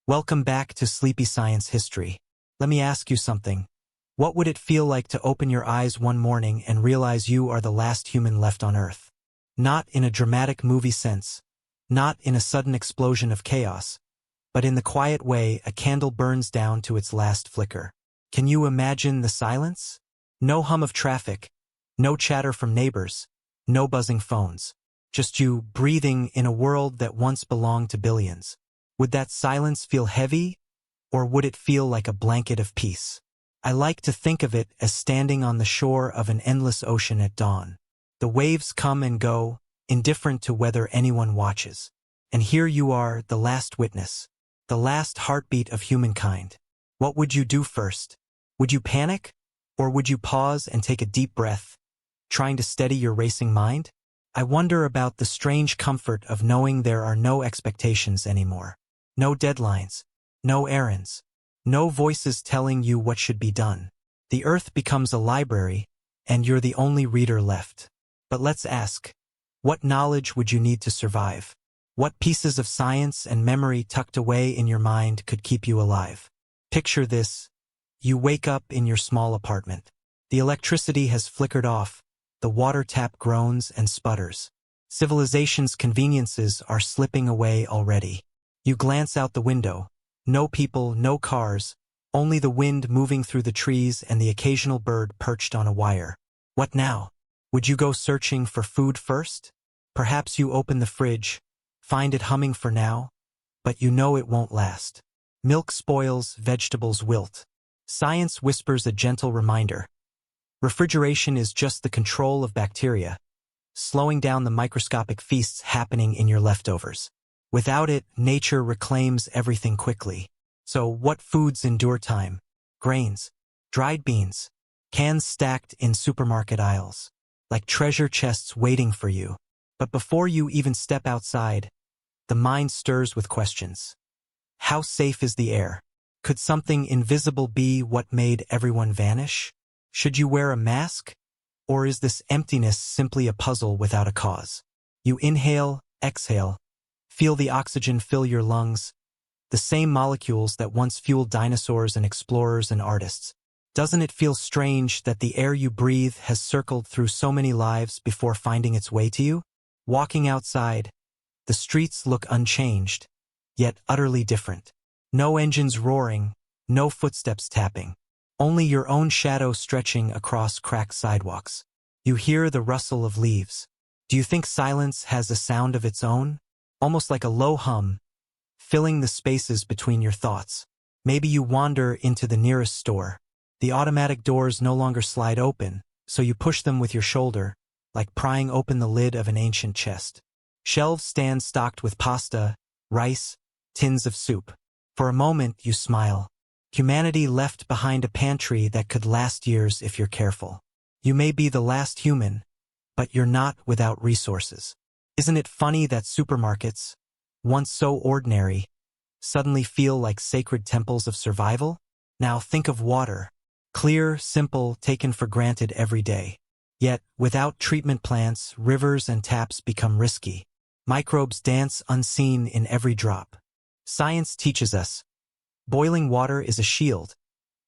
Welcome back to Sleepy Science History. Let me ask you something. What would it feel like to open your eyes one morning and realize you are the last human left on Earth? Not in a dramatic movie sense, not in a sudden explosion of chaos, but in the quiet way a candle burns down to its last flicker. Can you imagine the silence? No hum of traffic, no chatter from neighbors, no buzzing phones. Just you breathing in a world that once belonged to billions. Would that silence feel heavy, or would it feel like a blanket of peace? I like to think of it as standing on the shore of an endless ocean at dawn. The waves come and go, indifferent to whether anyone watches. And here you are, the last witness, the last heartbeat of humankind. What would you do first? Would you panic? Or would you pause and take a deep breath, trying to steady your racing mind? I wonder about the strange comfort of knowing there are no expectations anymore. No deadlines, no errands, no voices telling you what should be done. The earth becomes a library, and you're the only reader left. But let's ask, what knowledge would you need to survive? What pieces of science and memory tucked away in your mind could keep you alive? Picture this. You wake up in your small apartment. The electricity has flickered off. The water tap groans and sputters. Civilization's conveniences are slipping away already. You glance out the window. No people, no cars, only the wind moving through the trees and the occasional bird perched on a wire. What now? Would you go searching for food first? Perhaps you open the fridge, find it humming for now, but you know it won't last. Milk spoils, vegetables wilt. Science whispers a gentle reminder. Refrigeration is just the control of bacteria, slowing down the microscopic feasts happening in your leftovers. Without it, nature reclaims everything quickly. So what foods endure time? Grains, dried beans, cans stacked in supermarket aisles, like treasure chests waiting for you. But before you even step outside, the mind stirs with questions. How safe is the air? Could something invisible be what made everyone vanish? Should you wear a mask? Or is this emptiness simply a puzzle without a cause? You inhale, exhale, feel the oxygen fill your lungs, the same molecules that once fueled dinosaurs and explorers and artists. Doesn't it feel strange that the air you breathe has circled through so many lives before finding its way to you? Walking outside, the streets look unchanged, yet utterly different. No engines roaring, no footsteps tapping. Only your own shadow stretching across cracked sidewalks. You hear the rustle of leaves. Do you think silence has a sound of its own? Almost like a low hum, filling the spaces between your thoughts. Maybe you wander into the nearest store. The automatic doors no longer slide open, so you push them with your shoulder, like prying open the lid of an ancient chest. Shelves stand stocked with pasta, rice, tins of soup. For a moment, you smile. Humanity left behind a pantry that could last years if you're careful. You may be the last human, but you're not without resources. Isn't it funny that supermarkets, once so ordinary, suddenly feel like sacred temples of survival? Now think of water. Clear, simple, taken for granted every day. Yet, without treatment plants, rivers and taps become risky. Microbes dance unseen in every drop. Science teaches us, boiling water is a shield,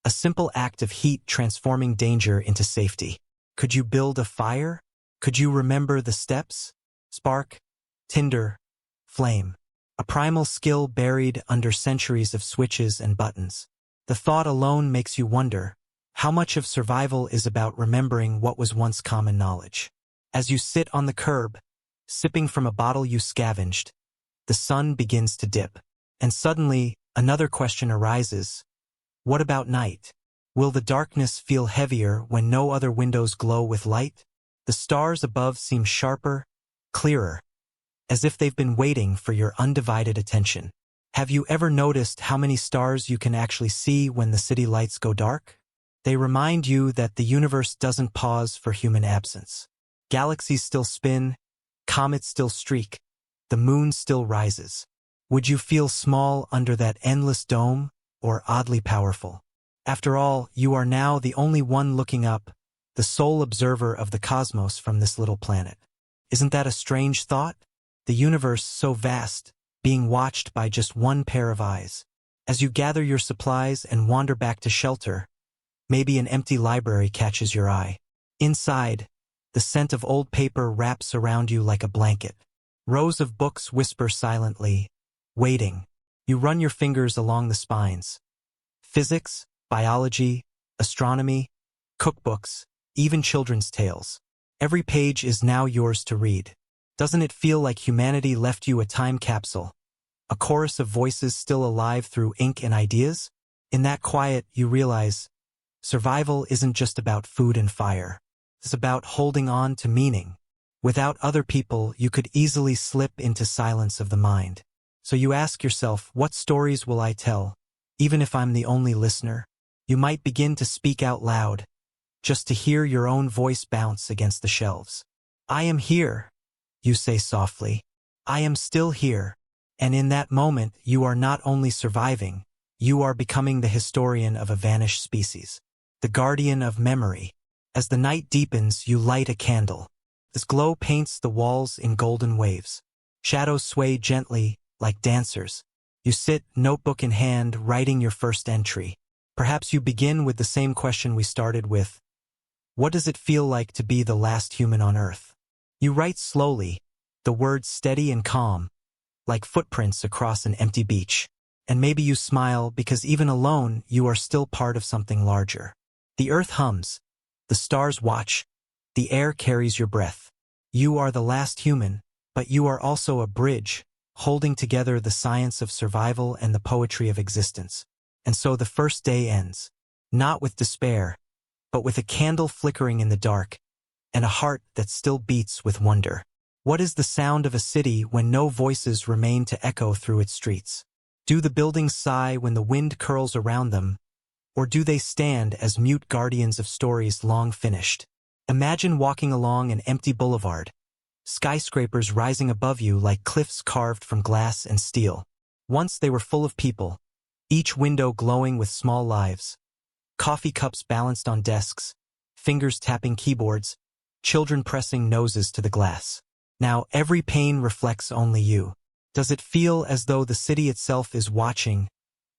a simple act of heat transforming danger into safety. Could you build a fire? Could you remember the steps? Spark, tinder, flame. A primal skill buried under centuries of switches and buttons. The thought alone makes you wonder, how much of survival is about remembering what was once common knowledge? As you sit on the curb, sipping from a bottle you scavenged, the sun begins to dip. And suddenly, another question arises. What about night? Will the darkness feel heavier when no other windows glow with light? The stars above seem sharper, clearer, as if they've been waiting for your undivided attention. Have you ever noticed how many stars you can actually see when the city lights go dark? They remind you that the universe doesn't pause for human absence. Galaxies still spin, comets still streak, the moon still rises. Would you feel small under that endless dome, or oddly powerful? After all, you are now the only one looking up, the sole observer of the cosmos from this little planet. Isn't that a strange thought? The universe so vast, being watched by just one pair of eyes. As you gather your supplies and wander back to shelter, maybe an empty library catches your eye. Inside, the scent of old paper wraps around you like a blanket. Rows of books whisper silently, waiting. You run your fingers along the spines. Physics, biology, astronomy, cookbooks, even children's tales. Every page is now yours to read. Doesn't it feel like humanity left you a time capsule? A chorus of voices still alive through ink and ideas? In that quiet, you realize survival isn't just about food and fire. It's about holding on to meaning. Without other people, you could easily slip into silence of the mind. So you ask yourself, what stories will I tell? Even if I'm the only listener, you might begin to speak out loud, just to hear your own voice bounce against the shelves. I am here, you say softly. I am still here. And in that moment, you are not only surviving, you are becoming the historian of a vanished species, the guardian of memory. As the night deepens, you light a candle. This glow paints the walls in golden waves. Shadows sway gently, like dancers. You sit, notebook in hand, writing your first entry. Perhaps you begin with the same question we started with. What does it feel like to be the last human on Earth? You write slowly, the words steady and calm, like footprints across an empty beach. And maybe you smile because even alone, you are still part of something larger. The earth hums. The stars watch. The air carries your breath. You are the last human, but you are also a bridge, holding together the science of survival and the poetry of existence. And so the first day ends. Not with despair, but with a candle flickering in the dark, and a heart that still beats with wonder. What is the sound of a city when no voices remain to echo through its streets? Do the buildings sigh when the wind curls around them, or do they stand as mute guardians of stories long finished? Imagine walking along an empty boulevard, skyscrapers rising above you like cliffs carved from glass and steel. Once they were full of people, each window glowing with small lives. Coffee cups balanced on desks, fingers tapping keyboards, children pressing noses to the glass. Now every pane reflects only you. Does it feel as though the city itself is watching,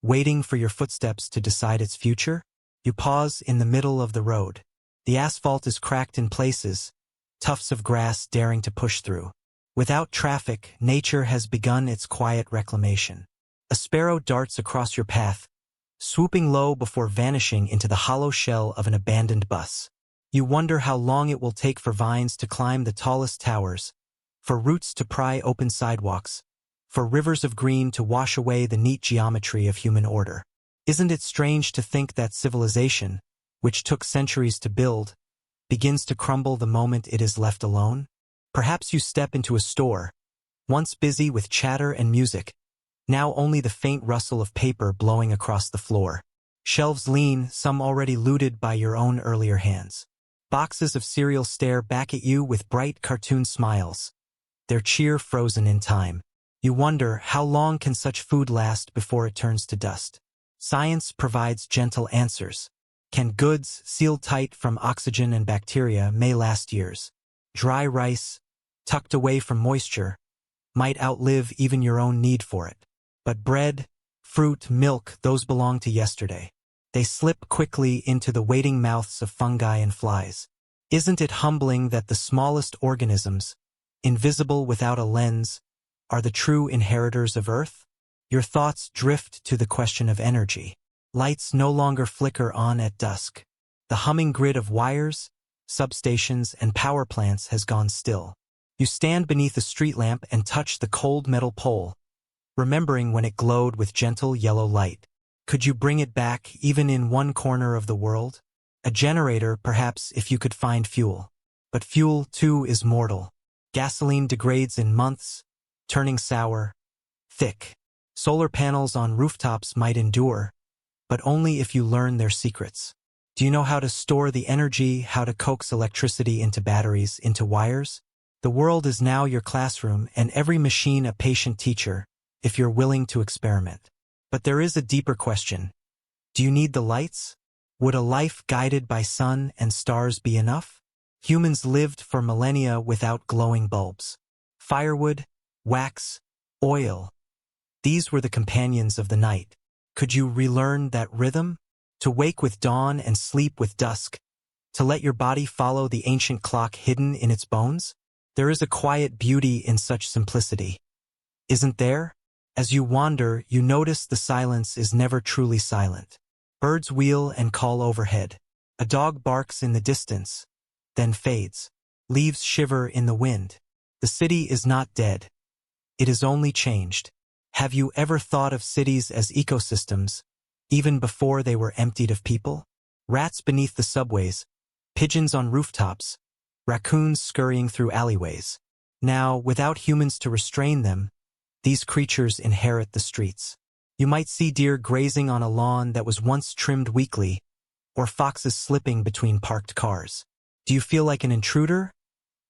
waiting for your footsteps to decide its future? You pause in the middle of the road. The asphalt is cracked in places, tufts of grass daring to push through. Without traffic, nature has begun its quiet reclamation. A sparrow darts across your path, swooping low before vanishing into the hollow shell of an abandoned bus. You wonder how long it will take for vines to climb the tallest towers, for roots to pry open sidewalks, for rivers of green to wash away the neat geometry of human order. Isn't it strange to think that civilization, which took centuries to build, begins to crumble the moment it is left alone? Perhaps you step into a store, once busy with chatter and music, now only the faint rustle of paper blowing across the floor. Shelves lean, some already looted by your own earlier hands. Boxes of cereal stare back at you with bright cartoon smiles, their cheer frozen in time. You wonder, how long can such food last before it turns to dust? Science provides gentle answers. Can goods, sealed tight from oxygen and bacteria, may last years? Dry rice, tucked away from moisture, might outlive even your own need for it. But bread, fruit, milk, those belong to yesterday. They slip quickly into the waiting mouths of fungi and flies. Isn't it humbling that the smallest organisms, invisible without a lens, are the true inheritors of Earth? Your thoughts drift to the question of energy. Lights no longer flicker on at dusk. The humming grid of wires, substations, and power plants has gone still. You stand beneath a street lamp and touch the cold metal pole, remembering when it glowed with gentle yellow light. Could you bring it back even in one corner of the world? A generator, perhaps, if you could find fuel. But fuel, too, is mortal. Gasoline degrades in months, turning sour, thick. Solar panels on rooftops might endure, but only if you learn their secrets. Do you know how to store the energy, how to coax electricity into batteries, into wires? The world is now your classroom, and every machine a patient teacher, if you're willing to experiment. But there is a deeper question. Do you need the lights? Would a life guided by sun and stars be enough? Humans lived for millennia without glowing bulbs. Firewood, wax, oil. These were the companions of the night. Could you relearn that rhythm? To wake with dawn and sleep with dusk? To let your body follow the ancient clock hidden in its bones? There is a quiet beauty in such simplicity, isn't there? As you wander, you notice the silence is never truly silent. Birds wheel and call overhead. A dog barks in the distance, then fades. Leaves shiver in the wind. The city is not dead. It is only changed. Have you ever thought of cities as ecosystems, even before they were emptied of people? Rats beneath the subways, pigeons on rooftops, raccoons scurrying through alleyways. Now, without humans to restrain them, these creatures inherit the streets. You might see deer grazing on a lawn that was once trimmed weekly, or foxes slipping between parked cars. Do you feel like an intruder,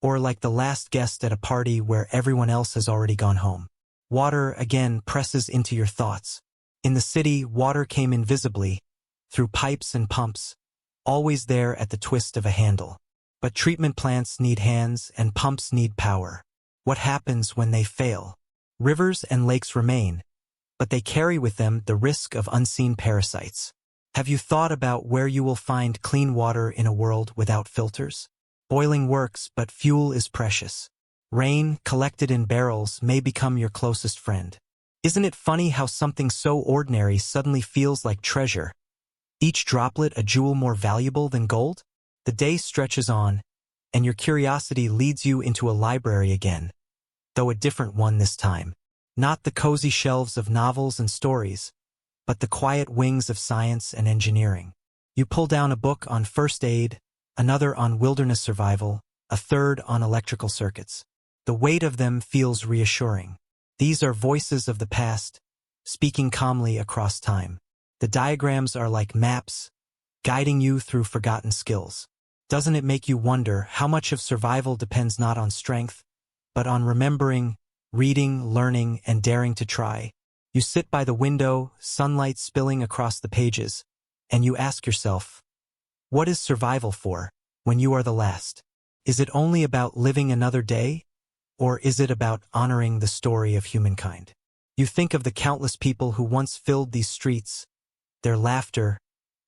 or like the last guest at a party where everyone else has already gone home? Water, again, presses into your thoughts. In the city, water came invisibly, through pipes and pumps, always there at the twist of a handle. But treatment plants need hands and pumps need power. What happens when they fail? Rivers and lakes remain, but they carry with them the risk of unseen parasites. Have you thought about where you will find clean water in a world without filters? Boiling works, but fuel is precious. Rain, collected in barrels, may become your closest friend. Isn't it funny how something so ordinary suddenly feels like treasure? Each droplet a jewel more valuable than gold? The day stretches on, and your curiosity leads you into a library again, though a different one this time. Not the cozy shelves of novels and stories, but the quiet wings of science and engineering. You pull down a book on first aid, another on wilderness survival, a third on electrical circuits. The weight of them feels reassuring. These are voices of the past, speaking calmly across time. The diagrams are like maps, guiding you through forgotten skills. Doesn't it make you wonder how much of survival depends not on strength, but on remembering, reading, learning, and daring to try? You sit by the window, sunlight spilling across the pages, and you ask yourself, what is survival for when you are the last? Is it only about living another day? Or is it about honoring the story of humankind? You think of the countless people who once filled these streets, their laughter,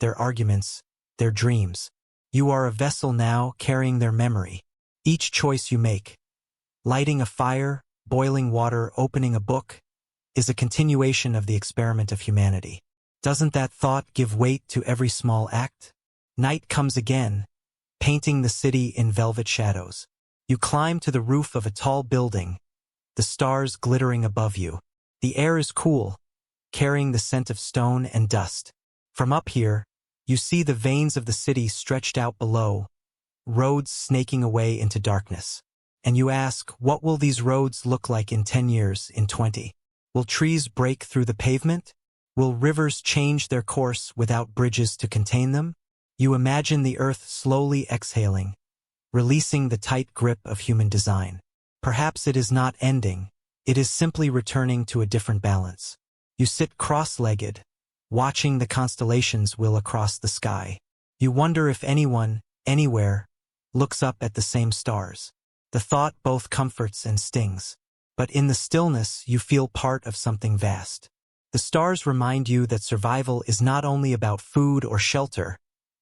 their arguments, their dreams. You are a vessel now carrying their memory. Each choice you make, lighting a fire, boiling water, opening a book, is a continuation of the experiment of humanity. Doesn't that thought give weight to every small act? Night comes again, painting the city in velvet shadows. You climb to the roof of a tall building, the stars glittering above you. The air is cool, carrying the scent of stone and dust. From up here, you see the veins of the city stretched out below, roads snaking away into darkness. And you ask, what will these roads look like in 10 years, in 20? Will trees break through the pavement? Will rivers change their course without bridges to contain them? You imagine the earth slowly exhaling, releasing the tight grip of human design. Perhaps it is not ending, it is simply returning to a different balance. You sit cross-legged, watching the constellations wheel across the sky. You wonder if anyone, anywhere, looks up at the same stars. The thought both comforts and stings. But in the stillness, you feel part of something vast. The stars remind you that survival is not only about food or shelter,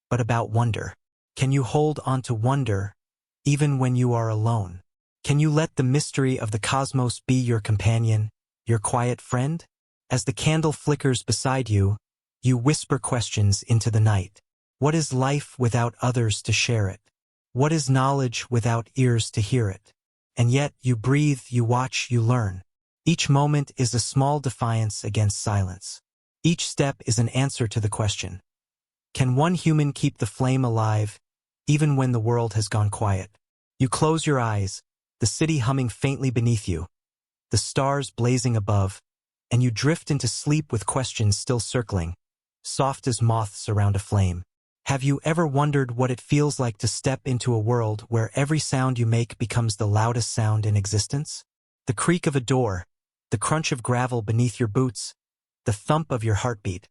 but about wonder. Can you hold on to wonder, even when you are alone? Can you let the mystery of the cosmos be your companion, your quiet friend? As the candle flickers beside you, you whisper questions into the night. What is life without others to share it? What is knowledge without ears to hear it? And yet, you breathe, you watch, you learn. Each moment is a small defiance against silence. Each step is an answer to the question, can one human keep the flame alive, even when the world has gone quiet? You close your eyes, the city humming faintly beneath you, the stars blazing above, and you drift into sleep with questions still circling, soft as moths around a flame. Have you ever wondered what it feels like to step into a world where every sound you make becomes the loudest sound in existence? The creak of a door, the crunch of gravel beneath your boots, the thump of your heartbeat,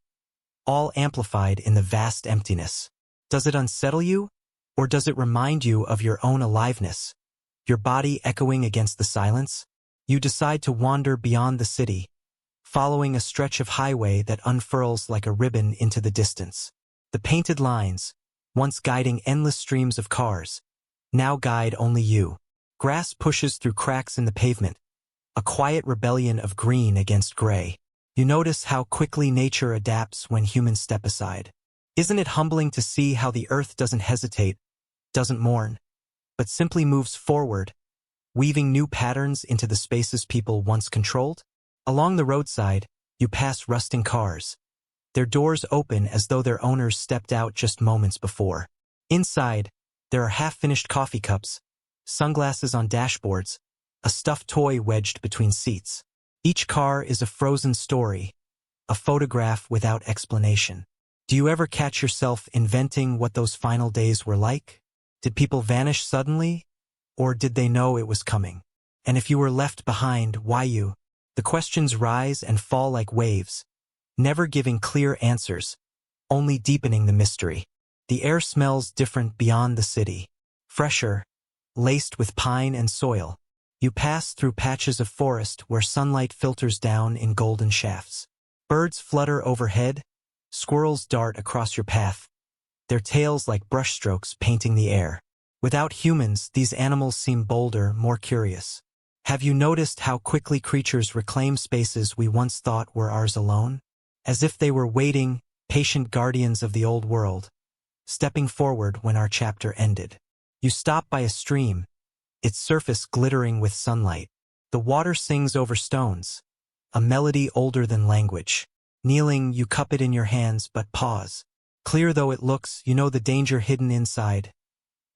all amplified in the vast emptiness. Does it unsettle you, or does it remind you of your own aliveness, your body echoing against the silence? You decide to wander beyond the city, following a stretch of highway that unfurls like a ribbon into the distance. The painted lines, once guiding endless streams of cars, now guide only you. Grass pushes through cracks in the pavement, a quiet rebellion of green against gray. You notice how quickly nature adapts when humans step aside. Isn't it humbling to see how the earth doesn't hesitate, doesn't mourn, but simply moves forward, weaving new patterns into the spaces people once controlled? Along the roadside, you pass rusting cars. Their doors open as though their owners stepped out just moments before. Inside, there are half-finished coffee cups, sunglasses on dashboards, a stuffed toy wedged between seats. Each car is a frozen story, a photograph without explanation. Do you ever catch yourself inventing what those final days were like? Did people vanish suddenly, or did they know it was coming? And if you were left behind, why you? The questions rise and fall like waves, never giving clear answers, only deepening the mystery. The air smells different beyond the city, fresher, laced with pine and soil. You pass through patches of forest where sunlight filters down in golden shafts. Birds flutter overhead, squirrels dart across your path, their tails like brushstrokes painting the air. Without humans, these animals seem bolder, more curious. Have you noticed how quickly creatures reclaim spaces we once thought were ours alone? As if they were waiting, patient guardians of the old world, stepping forward when our chapter ended. You stop by a stream, its surface glittering with sunlight. The water sings over stones, a melody older than language. Kneeling, you cup it in your hands but pause. Clear though it looks, you know the danger hidden inside.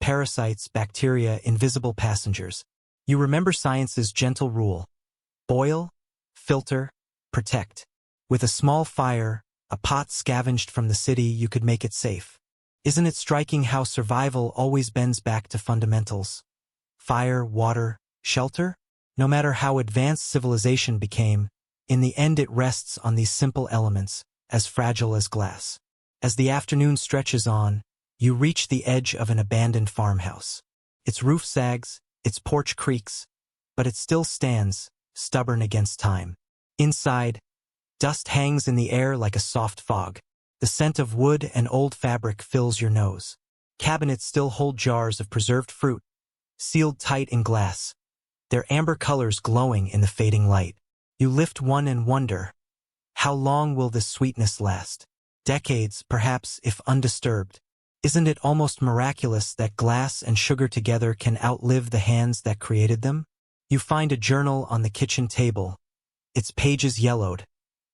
Parasites, bacteria, invisible passengers. You remember science's gentle rule. Boil, filter, protect. With a small fire, a pot scavenged from the city, you could make it safe. Isn't it striking how survival always bends back to fundamentals? Fire, water, shelter? No matter how advanced civilization became, in the end it rests on these simple elements, as fragile as glass. As the afternoon stretches on, you reach the edge of an abandoned farmhouse. Its roof sags, its porch creaks, but it still stands, stubborn against time. Inside, dust hangs in the air like a soft fog. The scent of wood and old fabric fills your nose. Cabinets still hold jars of preserved fruit, sealed tight in glass, their amber colors glowing in the fading light. You lift one and wonder, how long will this sweetness last? Decades, perhaps, if undisturbed. Isn't it almost miraculous that glass and sugar together can outlive the hands that created them? You find a journal on the kitchen table, its pages yellowed,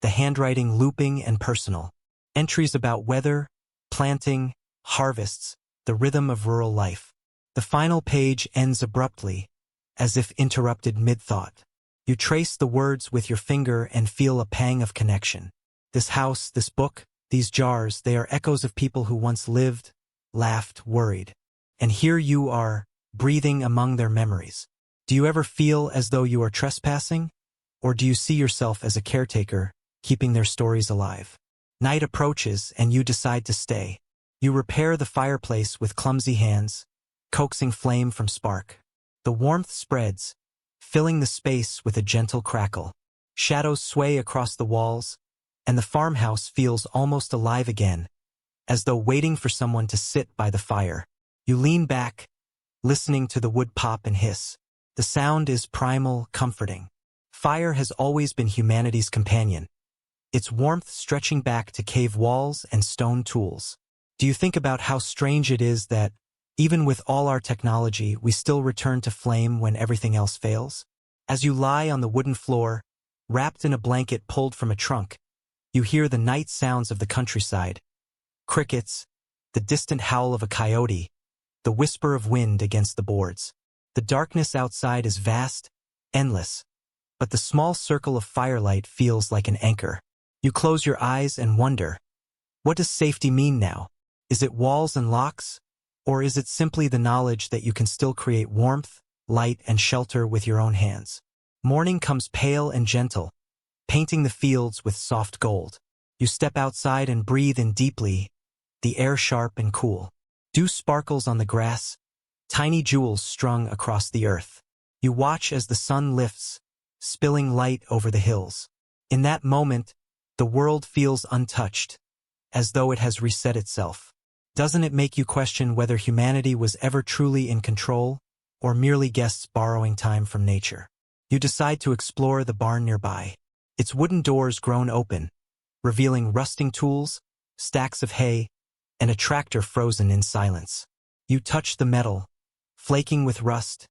the handwriting looping and personal. Entries about weather, planting, harvests, the rhythm of rural life. The final page ends abruptly, as if interrupted mid-thought. You trace the words with your finger and feel a pang of connection. This house, this book, these jars, they are echoes of people who once lived, laughed, worried. And here you are, breathing among their memories. Do you ever feel as though you are trespassing? Or do you see yourself as a caretaker, keeping their stories alive? Night approaches and you decide to stay. You repair the fireplace with clumsy hands, coaxing flame from spark. The warmth spreads, filling the space with a gentle crackle. Shadows sway across the walls, and the farmhouse feels almost alive again, as though waiting for someone to sit by the fire. You lean back, listening to the wood pop and hiss. The sound is primal, comforting. Fire has always been humanity's companion, its warmth stretching back to cave walls and stone tools. Do you think about how strange it is that, even with all our technology, we still return to flame when everything else fails? As you lie on the wooden floor, wrapped in a blanket pulled from a trunk, you hear the night sounds of the countryside. Crickets, the distant howl of a coyote, the whisper of wind against the boards. The darkness outside is vast, endless, but the small circle of firelight feels like an anchor. You close your eyes and wonder, what does safety mean now? Is it walls and locks? Or is it simply the knowledge that you can still create warmth, light, and shelter with your own hands? Morning comes pale and gentle, painting the fields with soft gold. You step outside and breathe in deeply, the air sharp and cool. Dew sparkles on the grass, tiny jewels strung across the earth. You watch as the sun lifts, spilling light over the hills. In that moment, the world feels untouched, as though it has reset itself. Doesn't it make you question whether humanity was ever truly in control, or merely guests borrowing time from nature? You decide to explore the barn nearby. Its wooden doors grown open, revealing rusting tools, stacks of hay, and a tractor frozen in silence. You touch the metal, flaking with rust,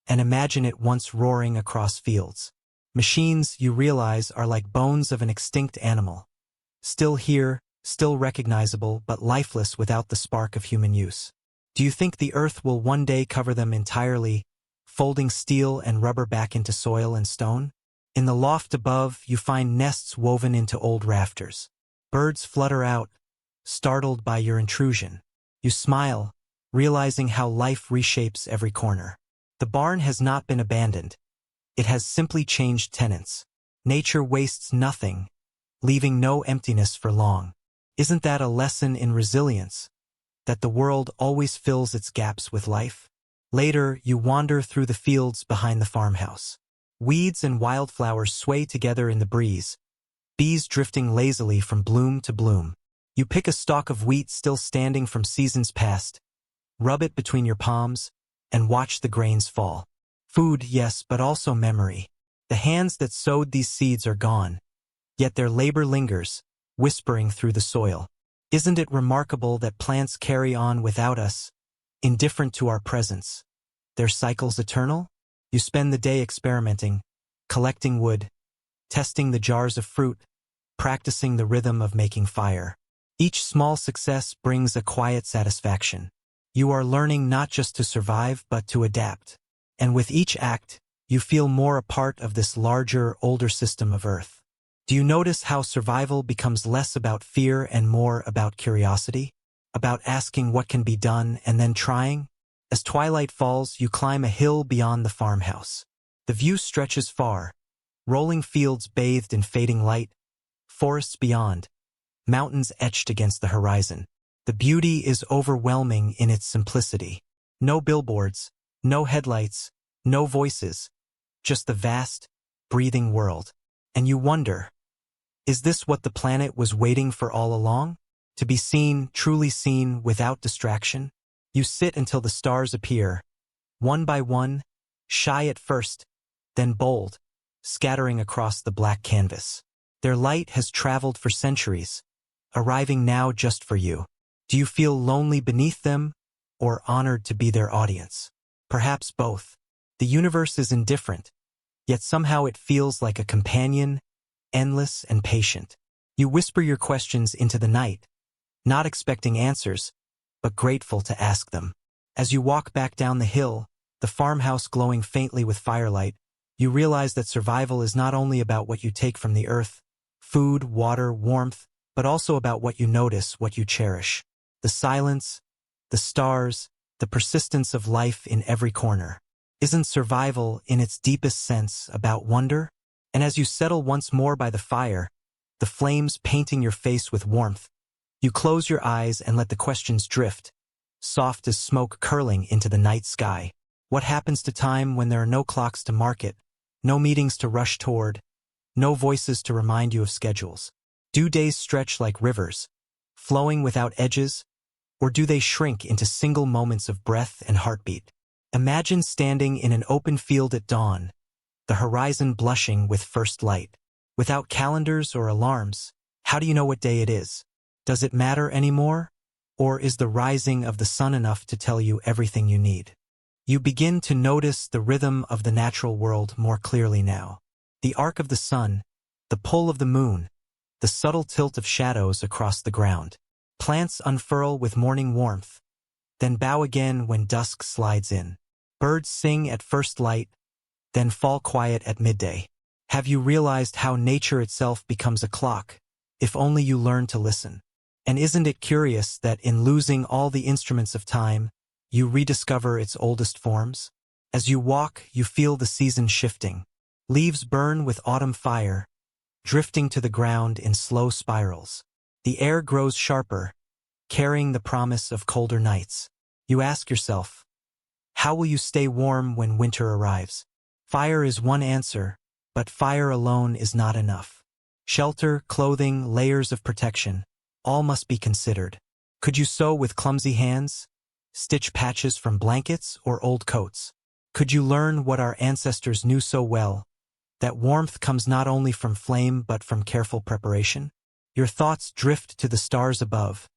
and imagine it once roaring across fields. Machines, you realize, are like bones of an extinct animal. Still here, still recognizable, but lifeless without the spark of human use. Do you think the earth will one day cover them entirely, folding steel and rubber back into soil and stone? In the loft above, you find nests woven into old rafters. Birds flutter out, startled by your intrusion. You smile, realizing how life reshapes every corner. The barn has not been abandoned. It has simply changed tenants. Nature wastes nothing, leaving no emptiness for long. Isn't that a lesson in resilience? That the world always fills its gaps with life? Later, you wander through the fields behind the farmhouse. Weeds and wildflowers sway together in the breeze, bees drifting lazily from bloom to bloom. You pick a stalk of wheat still standing from seasons past, rub it between your palms, and watch the grains fall. Food, yes, but also memory. The hands that sowed these seeds are gone, yet their labor lingers, whispering through the soil. Isn't it remarkable that plants carry on without us, indifferent to our presence? Their cycles eternal? You spend the day experimenting, collecting wood, testing the jars of fruit, practicing the rhythm of making fire. Each small success brings a quiet satisfaction. You are learning not just to survive but to adapt. And with each act, you feel more a part of this larger, older system of Earth. Do you notice how survival becomes less about fear and more about curiosity? About asking what can be done and then trying? As twilight falls, you climb a hill beyond the farmhouse. The view stretches far, rolling fields bathed in fading light, forests beyond, mountains etched against the horizon. The beauty is overwhelming in its simplicity. No billboards, no headlights, no voices, just the vast, breathing world. And you wonder, is this what the planet was waiting for all along? To be seen, truly seen, without distraction? You sit until the stars appear, one by one, shy at first, then bold, scattering across the black canvas. Their light has traveled for centuries, arriving now just for you. Do you feel lonely beneath them, or honored to be their audience? Perhaps both. The universe is indifferent, yet somehow it feels like a companion, endless and patient. You whisper your questions into the night, not expecting answers, but grateful to ask them. As you walk back down the hill, the farmhouse glowing faintly with firelight, you realize that survival is not only about what you take from the earth, food, water, warmth, but also about what you notice, what you cherish. The silence, the stars, the persistence of life in every corner. Isn't survival, in its deepest sense, about wonder? And as you settle once more by the fire, the flames painting your face with warmth, you close your eyes and let the questions drift, soft as smoke curling into the night sky. What happens to time when there are no clocks to mark it, no meetings to rush toward, no voices to remind you of schedules? Do days stretch like rivers, flowing without edges, or do they shrink into single moments of breath and heartbeat? Imagine standing in an open field at dawn, the horizon blushing with first light. Without calendars or alarms, how do you know what day it is? Does it matter anymore? Or is the rising of the sun enough to tell you everything you need? You begin to notice the rhythm of the natural world more clearly now. The arc of the sun, the pull of the moon, the subtle tilt of shadows across the ground. Plants unfurl with morning warmth, then bow again when dusk slides in. Birds sing at first light, then fall quiet at midday. Have you realized how nature itself becomes a clock, if only you learn to listen? And isn't it curious that in losing all the instruments of time, you rediscover its oldest forms? As you walk, you feel the season shifting. Leaves burn with autumn fire, drifting to the ground in slow spirals. The air grows sharper, carrying the promise of colder nights. You ask yourself, how will you stay warm when winter arrives? Fire is one answer, but fire alone is not enough. Shelter, clothing, layers of protection, all must be considered. Could you sew with clumsy hands? Stitch patches from blankets or old coats? Could you learn what our ancestors knew so well, that warmth comes not only from flame but from careful preparation? Your thoughts drift to the stars above,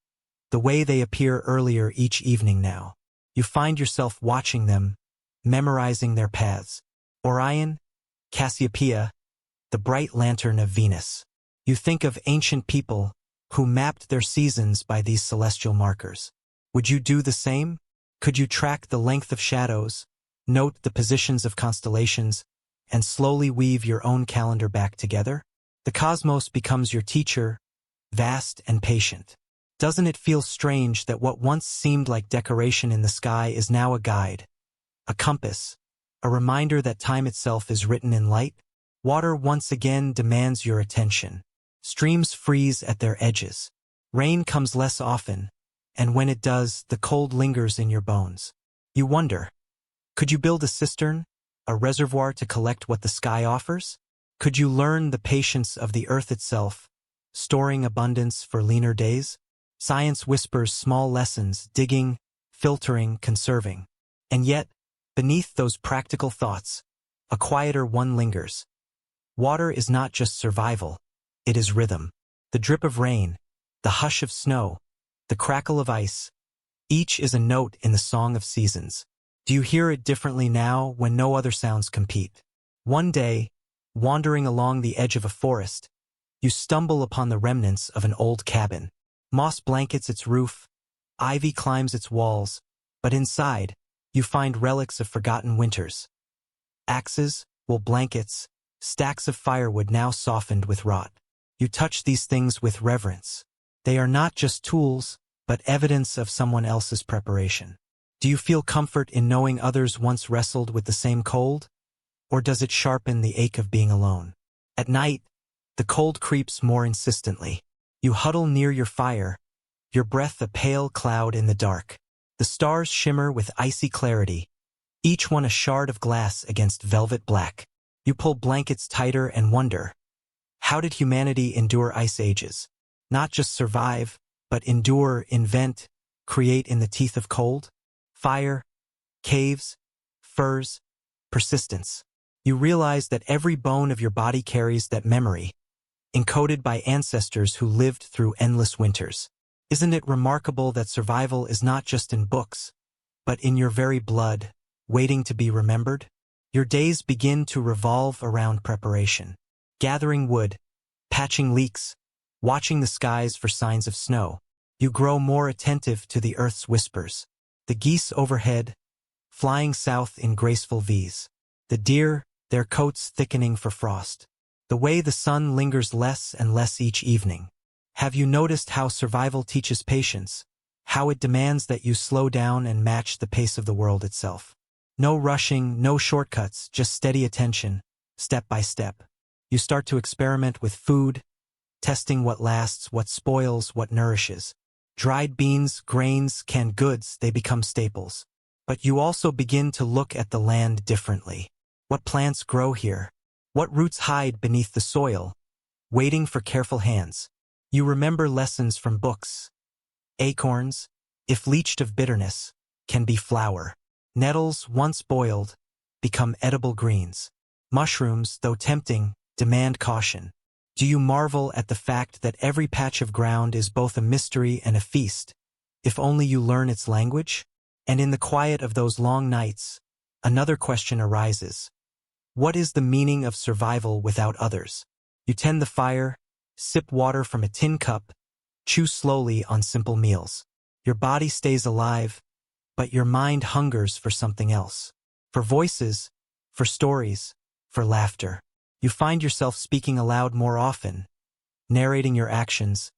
the way they appear earlier each evening now. You find yourself watching them, memorizing their paths. Orion, Cassiopeia, the bright lantern of Venus. You think of ancient people who mapped their seasons by these celestial markers. Would you do the same? Could you track the length of shadows, note the positions of constellations, and slowly weave your own calendar back together? The cosmos becomes your teacher, vast and patient. Doesn't it feel strange that what once seemed like decoration in the sky is now a guide, a compass, a reminder that time itself is written in light? Water once again demands your attention. Streams freeze at their edges. Rain comes less often, and when it does, the cold lingers in your bones. You wonder, could you build a cistern, a reservoir to collect what the sky offers? Could you learn the patience of the earth itself, storing abundance for leaner days? Science whispers small lessons, digging, filtering, conserving. And yet, beneath those practical thoughts, a quieter one lingers. Water is not just survival, it is rhythm. The drip of rain, the hush of snow, the crackle of ice, each is a note in the song of seasons. Do you hear it differently now when no other sounds compete? One day, wandering along the edge of a forest, you stumble upon the remnants of an old cabin. Moss blankets its roof, ivy climbs its walls, but inside, you find relics of forgotten winters. Axes, wool blankets, stacks of firewood now softened with rot. You touch these things with reverence. They are not just tools, but evidence of someone else's preparation. Do you feel comfort in knowing others once wrestled with the same cold? Or does it sharpen the ache of being alone? At night, the cold creeps more insistently. You huddle near your fire, your breath a pale cloud in the dark. The stars shimmer with icy clarity, each one a shard of glass against velvet black. You pull blankets tighter and wonder, how did humanity endure ice ages? Not just survive, but endure, invent, create in the teeth of cold? Fire, caves, furs, persistence. You realize that every bone of your body carries that memory, encoded by ancestors who lived through endless winters. Isn't it remarkable that survival is not just in books, but in your very blood, waiting to be remembered? Your days begin to revolve around preparation. Gathering wood, patching leaks, watching the skies for signs of snow. You grow more attentive to the earth's whispers. The geese overhead, flying south in graceful V's. The deer, their coats thickening for frost. The way the sun lingers less and less each evening. Have you noticed how survival teaches patience? How it demands that you slow down and match the pace of the world itself. No rushing, no shortcuts, just steady attention, step by step. You start to experiment with food, testing what lasts, what spoils, what nourishes. Dried beans, grains, canned goods, they become staples. But you also begin to look at the land differently. What plants grow here? What roots hide beneath the soil, waiting for careful hands? You remember lessons from books. Acorns, if leached of bitterness, can be flour. Nettles, once boiled, become edible greens. Mushrooms, though tempting, demand caution. Do you marvel at the fact that every patch of ground is both a mystery and a feast, if only you learn its language? And in the quiet of those long nights, another question arises. What is the meaning of survival without others? You tend the fire, sip water from a tin cup, chew slowly on simple meals. Your body stays alive, but your mind hungers for something else. For voices, for stories, for laughter. You find yourself speaking aloud more often, narrating your actions,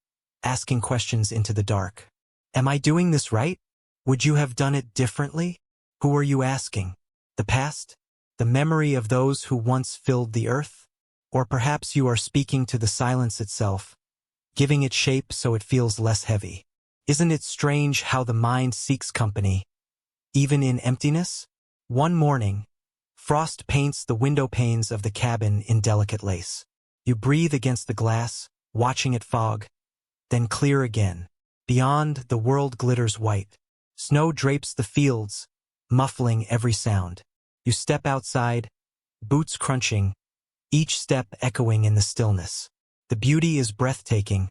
asking questions into the dark. Am I doing this right? Would you have done it differently? Who are you asking? The past? The memory of those who once filled the earth? Or perhaps you are speaking to the silence itself, giving it shape so it feels less heavy. Isn't it strange how the mind seeks company, even in emptiness? One morning, frost paints the window panes of the cabin in delicate lace. You breathe against the glass, watching it fog, then clear again. Beyond, the world glitters white. Snow drapes the fields, muffling every sound. You step outside, boots crunching, each step echoing in the stillness. The beauty is breathtaking,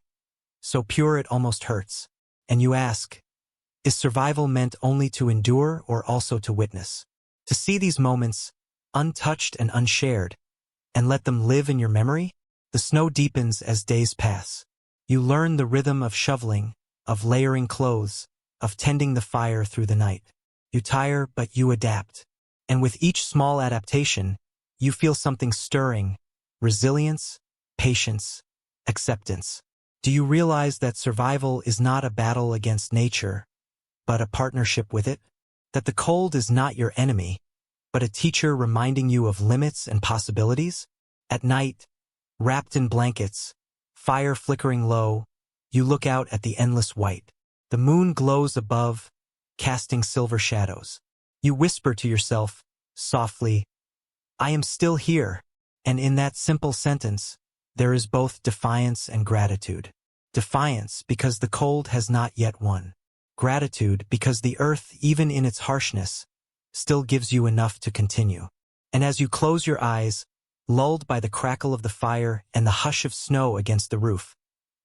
so pure it almost hurts. And you ask, is survival meant only to endure or also to witness? To see these moments, untouched and unshared, and let them live in your memory? The snow deepens as days pass. You learn the rhythm of shoveling, of layering clothes, of tending the fire through the night. You tire, but you adapt. And with each small adaptation, you feel something stirring: resilience, patience, acceptance. Do you realize that survival is not a battle against nature, but a partnership with it? That the cold is not your enemy, but a teacher reminding you of limits and possibilities? At night, wrapped in blankets, fire flickering low, you look out at the endless white. The moon glows above, casting silver shadows. You whisper to yourself, softly, I am still here. And in that simple sentence, there is both defiance and gratitude. Defiance because the cold has not yet won. Gratitude because the earth, even in its harshness, still gives you enough to continue. And as you close your eyes, lulled by the crackle of the fire and the hush of snow against the roof,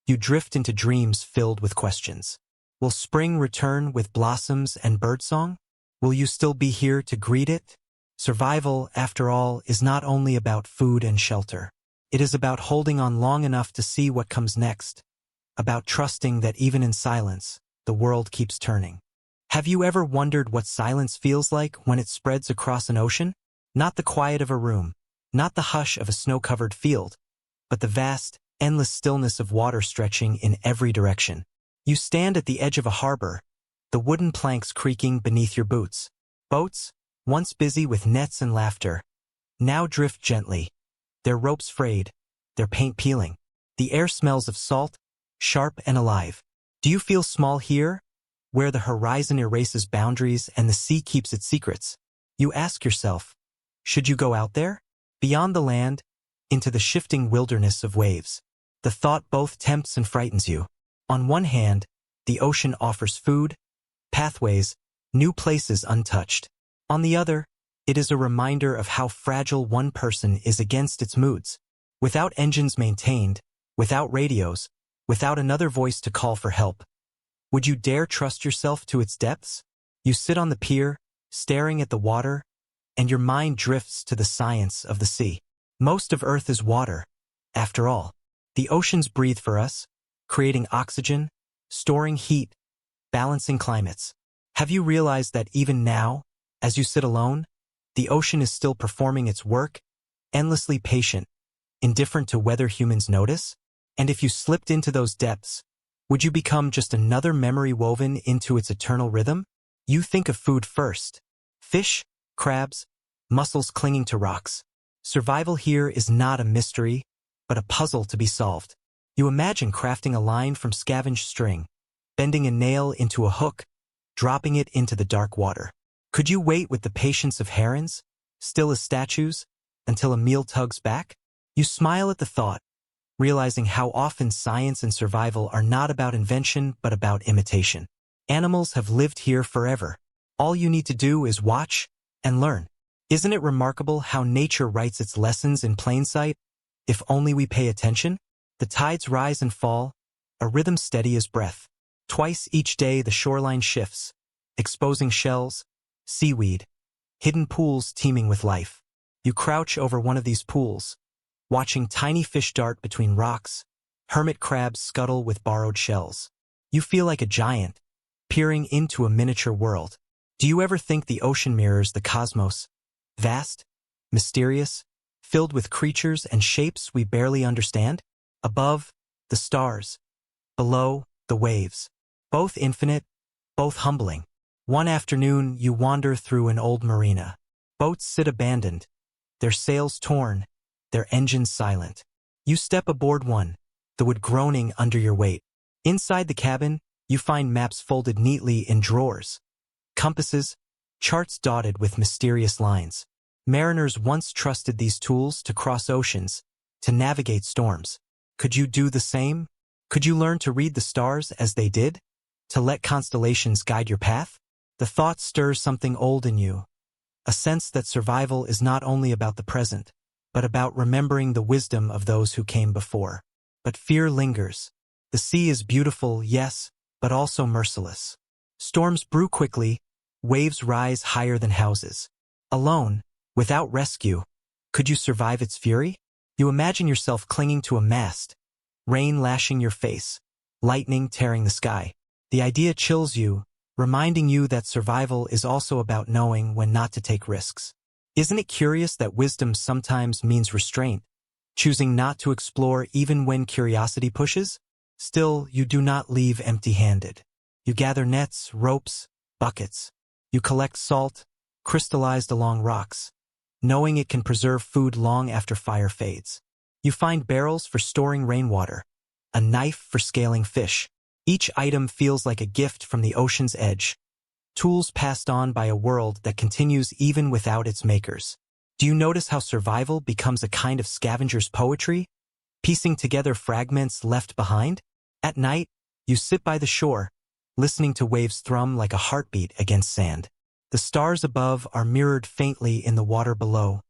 you drift into dreams filled with questions. Will spring return with blossoms and birdsong? Will you still be here to greet it? Survival, after all, is not only about food and shelter. It is about holding on long enough to see what comes next, about trusting that even in silence, the world keeps turning. Have you ever wondered what silence feels like when it spreads across an ocean? Not the quiet of a room, not the hush of a snow-covered field, but the vast, endless stillness of water stretching in every direction. You stand at the edge of a harbor, the wooden planks creaking beneath your boots. Boats, once busy with nets and laughter, now drift gently, their ropes frayed, their paint peeling. The air smells of salt, sharp and alive. Do you feel small here, where the horizon erases boundaries and the sea keeps its secrets? You ask yourself, should you go out there? Beyond the land, into the shifting wilderness of waves. The thought both tempts and frightens you. On one hand, the ocean offers food, pathways, new places untouched. On the other, it is a reminder of how fragile one person is against its moods. Without engines maintained, without radios, without another voice to call for help, would you dare trust yourself to its depths? You sit on the pier, staring at the water, and your mind drifts to the science of the sea. Most of Earth is water, after all. The oceans breathe for us, creating oxygen, storing heat, balancing climates. Have you realized that even now, as you sit alone, the ocean is still performing its work, endlessly patient, indifferent to whether humans notice? And if you slipped into those depths, would you become just another memory woven into its eternal rhythm? You think of food first. Fish, crabs, mussels clinging to rocks. Survival here is not a mystery, but a puzzle to be solved. You imagine crafting a line from scavenged string, bending a nail into a hook, dropping it into the dark water. Could you wait with the patience of herons, still as statues, until a meal tugs back? You smile at the thought, realizing how often science and survival are not about invention but about imitation. Animals have lived here forever. All you need to do is watch and learn. Isn't it remarkable how nature writes its lessons in plain sight? If only we pay attention. The tides rise and fall, a rhythm steady as breath. Twice each day the shoreline shifts, exposing shells, seaweed, hidden pools teeming with life. You crouch over one of these pools, watching tiny fish dart between rocks, hermit crabs scuttle with borrowed shells. You feel like a giant, peering into a miniature world. Do you ever think the ocean mirrors the cosmos? Vast, mysterious, filled with creatures and shapes we barely understand? Above, the stars. Below, the waves. Both infinite, both humbling. One afternoon, you wander through an old marina. Boats sit abandoned, their sails torn, their engines silent. You step aboard one, the wood groaning under your weight. Inside the cabin, you find maps folded neatly in drawers. Compasses, charts dotted with mysterious lines. Mariners once trusted these tools to cross oceans, to navigate storms. Could you do the same? Could you learn to read the stars as they did? To let constellations guide your path? The thought stirs something old in you, a sense that survival is not only about the present, but about remembering the wisdom of those who came before. But fear lingers. The sea is beautiful, yes, but also merciless. Storms brew quickly, waves rise higher than houses. Alone, without rescue, could you survive its fury? You imagine yourself clinging to a mast, rain lashing your face, lightning tearing the sky. The idea chills you, reminding you that survival is also about knowing when not to take risks. Isn't it curious that wisdom sometimes means restraint, choosing not to explore even when curiosity pushes? Still, you do not leave empty-handed. You gather nets, ropes, buckets. You collect salt, crystallized along rocks, knowing it can preserve food long after fire fades. You find barrels for storing rainwater, a knife for scaling fish. Each item feels like a gift from the ocean's edge, tools passed on by a world that continues even without its makers. Do you notice how survival becomes a kind of scavenger's poetry, piecing together fragments left behind? At night, you sit by the shore, listening to waves thrum like a heartbeat against sand. The stars above are mirrored faintly in the water below,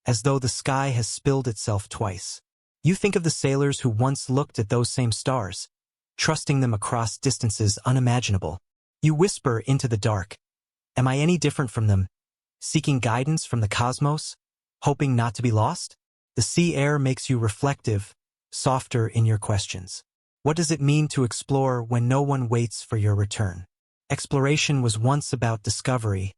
as though the sky has spilled itself twice. You think of the sailors who once looked at those same stars, trusting them across distances unimaginable. You whisper into the dark, "Am I any different from them?" Seeking guidance from the cosmos, hoping not to be lost? The sea air makes you reflective, softer in your questions. What does it mean to explore when no one waits for your return? Exploration was once about discovery,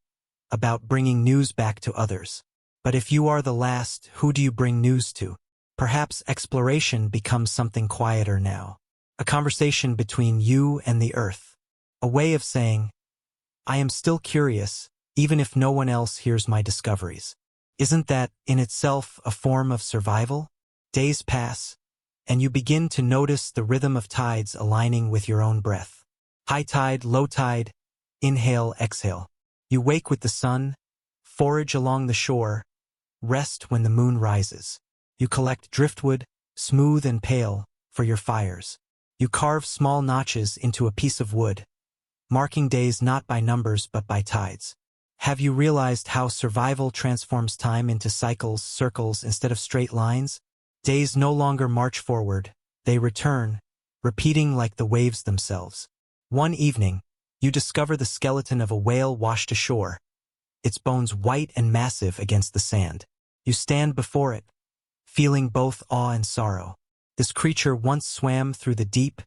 about bringing news back to others. But if you are the last, who do you bring news to? Perhaps exploration becomes something quieter now. A conversation between you and the earth. A way of saying, "I am still curious, even if no one else hears my discoveries." Isn't that, in itself, a form of survival? Days pass, and you begin to notice the rhythm of tides aligning with your own breath. High tide, low tide, inhale, exhale. You wake with the sun, forage along the shore, rest when the moon rises. You collect driftwood, smooth and pale, for your fires. You carve small notches into a piece of wood, marking days not by numbers but by tides. Have you realized how survival transforms time into cycles, circles instead of straight lines? Days no longer march forward, they return, repeating like the waves themselves. One evening, you discover the skeleton of a whale washed ashore, its bones white and massive against the sand. You stand before it, feeling both awe and sorrow. This creature once swam through the deep,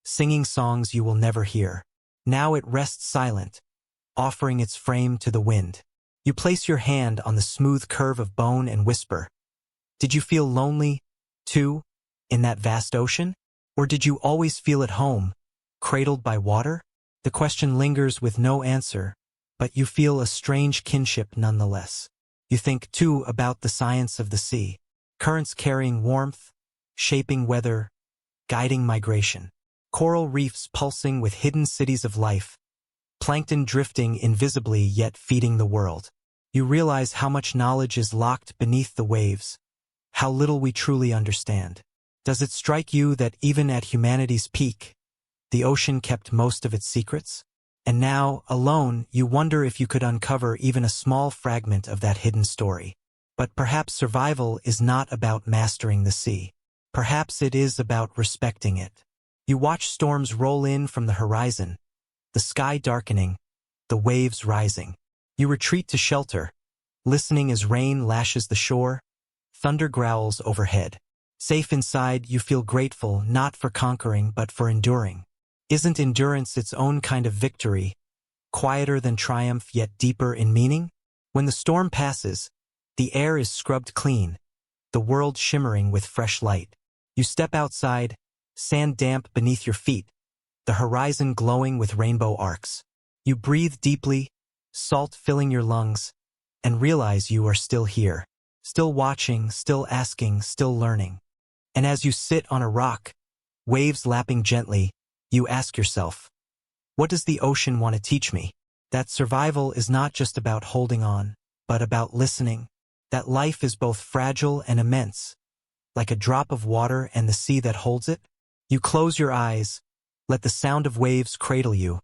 singing songs you will never hear. Now it rests silent, offering its frame to the wind. You place your hand on the smooth curve of bone and whisper, "Did you feel lonely, too, in that vast ocean? Or did you always feel at home, cradled by water?" The question lingers with no answer, but you feel a strange kinship nonetheless. You think, too, about the science of the sea. Currents carrying warmth, shaping weather, guiding migration. Coral reefs pulsing with hidden cities of life. Plankton drifting invisibly yet feeding the world. You realize how much knowledge is locked beneath the waves, how little we truly understand. Does it strike you that even at humanity's peak, the ocean kept most of its secrets? And now, alone, you wonder if you could uncover even a small fragment of that hidden story. But perhaps survival is not about mastering the sea. Perhaps it is about respecting it. You watch storms roll in from the horizon, the sky darkening, the waves rising. You retreat to shelter, listening as rain lashes the shore, thunder growls overhead. Safe inside, you feel grateful not for conquering but for enduring. Isn't endurance its own kind of victory, quieter than triumph yet deeper in meaning? When the storm passes, the air is scrubbed clean, the world shimmering with fresh light. You step outside, sand damp beneath your feet, the horizon glowing with rainbow arcs. You breathe deeply, salt filling your lungs, and realize you are still here, still watching, still asking, still learning. And as you sit on a rock, waves lapping gently, you ask yourself, what does the ocean want to teach me? That survival is not just about holding on, but about listening. That life is both fragile and immense, like a drop of water and the sea that holds it? You close your eyes, let the sound of waves cradle you,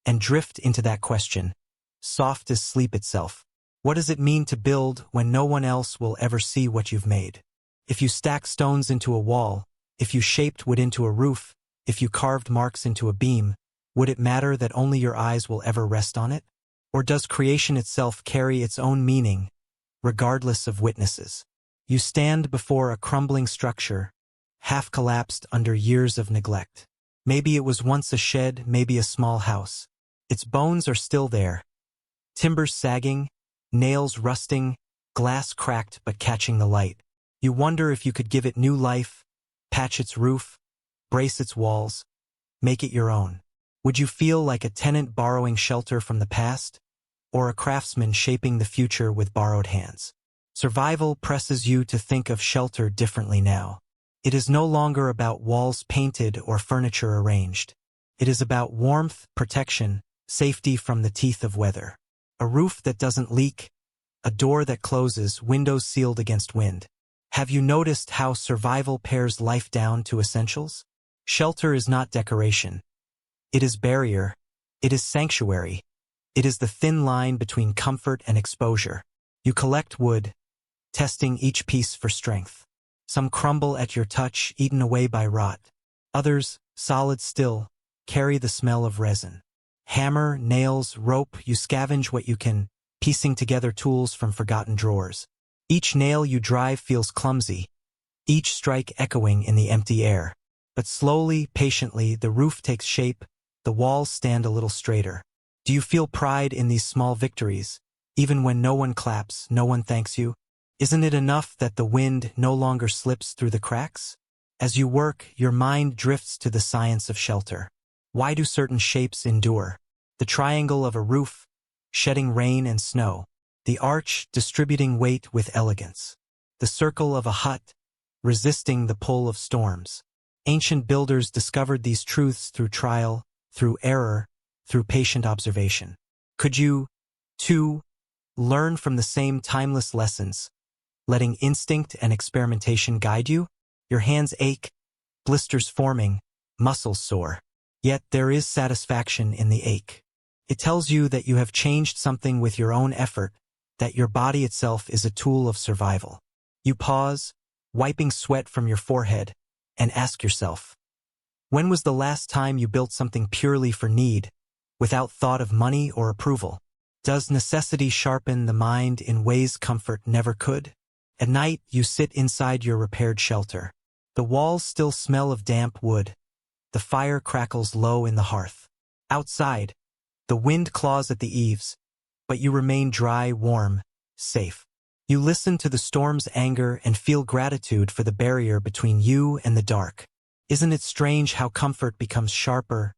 and drift into that question, soft as sleep itself. What does it mean to build when no one else will ever see what you've made? If you stacked stones into a wall, if you shaped wood into a roof, if you carved marks into a beam, would it matter that only your eyes will ever rest on it? Or does creation itself carry its own meaning, regardless of witnesses? You stand before a crumbling structure, half collapsed under years of neglect. Maybe it was once a shed, maybe a small house. Its bones are still there, timbers sagging, nails rusting, glass cracked but catching the light. You wonder if you could give it new life, patch its roof, brace its walls, make it your own. Would you feel like a tenant borrowing shelter from the past, or a craftsman shaping the future with borrowed hands? Survival presses you to think of shelter differently now. It is no longer about walls painted or furniture arranged. It is about warmth, protection, safety from the teeth of weather. A roof that doesn't leak, a door that closes, windows sealed against wind. Have you noticed how survival pares life down to essentials? Shelter is not decoration. It is barrier. It is sanctuary. It is the thin line between comfort and exposure. You collect wood, testing each piece for strength. Some crumble at your touch, eaten away by rot. Others, solid still, carry the smell of resin. Hammer, nails, rope, you scavenge what you can, piecing together tools from forgotten drawers. Each nail you drive feels clumsy, each strike echoing in the empty air. But slowly, patiently, the roof takes shape, the walls stand a little straighter. Do you feel pride in these small victories, even when no one claps, no one thanks you? Isn't it enough that the wind no longer slips through the cracks? As you work, your mind drifts to the science of shelter. Why do certain shapes endure? The triangle of a roof, shedding rain and snow. The arch, distributing weight with elegance. The circle of a hut, resisting the pull of storms. Ancient builders discovered these truths through trial, through error, through patient observation. Could you, too, learn from the same timeless lessons, letting instinct and experimentation guide you? Your hands ache, blisters forming, muscles sore. Yet there is satisfaction in the ache. It tells you that you have changed something with your own effort, that your body itself is a tool of survival. You pause, wiping sweat from your forehead, and ask yourself, when was the last time you built something purely for need, without thought of money or approval? Does necessity sharpen the mind in ways comfort never could? At night, you sit inside your repaired shelter. The walls still smell of damp wood. The fire crackles low in the hearth. Outside, the wind claws at the eaves, but you remain dry, warm, safe. You listen to the storm's anger and feel gratitude for the barrier between you and the dark. Isn't it strange how comfort becomes sharper,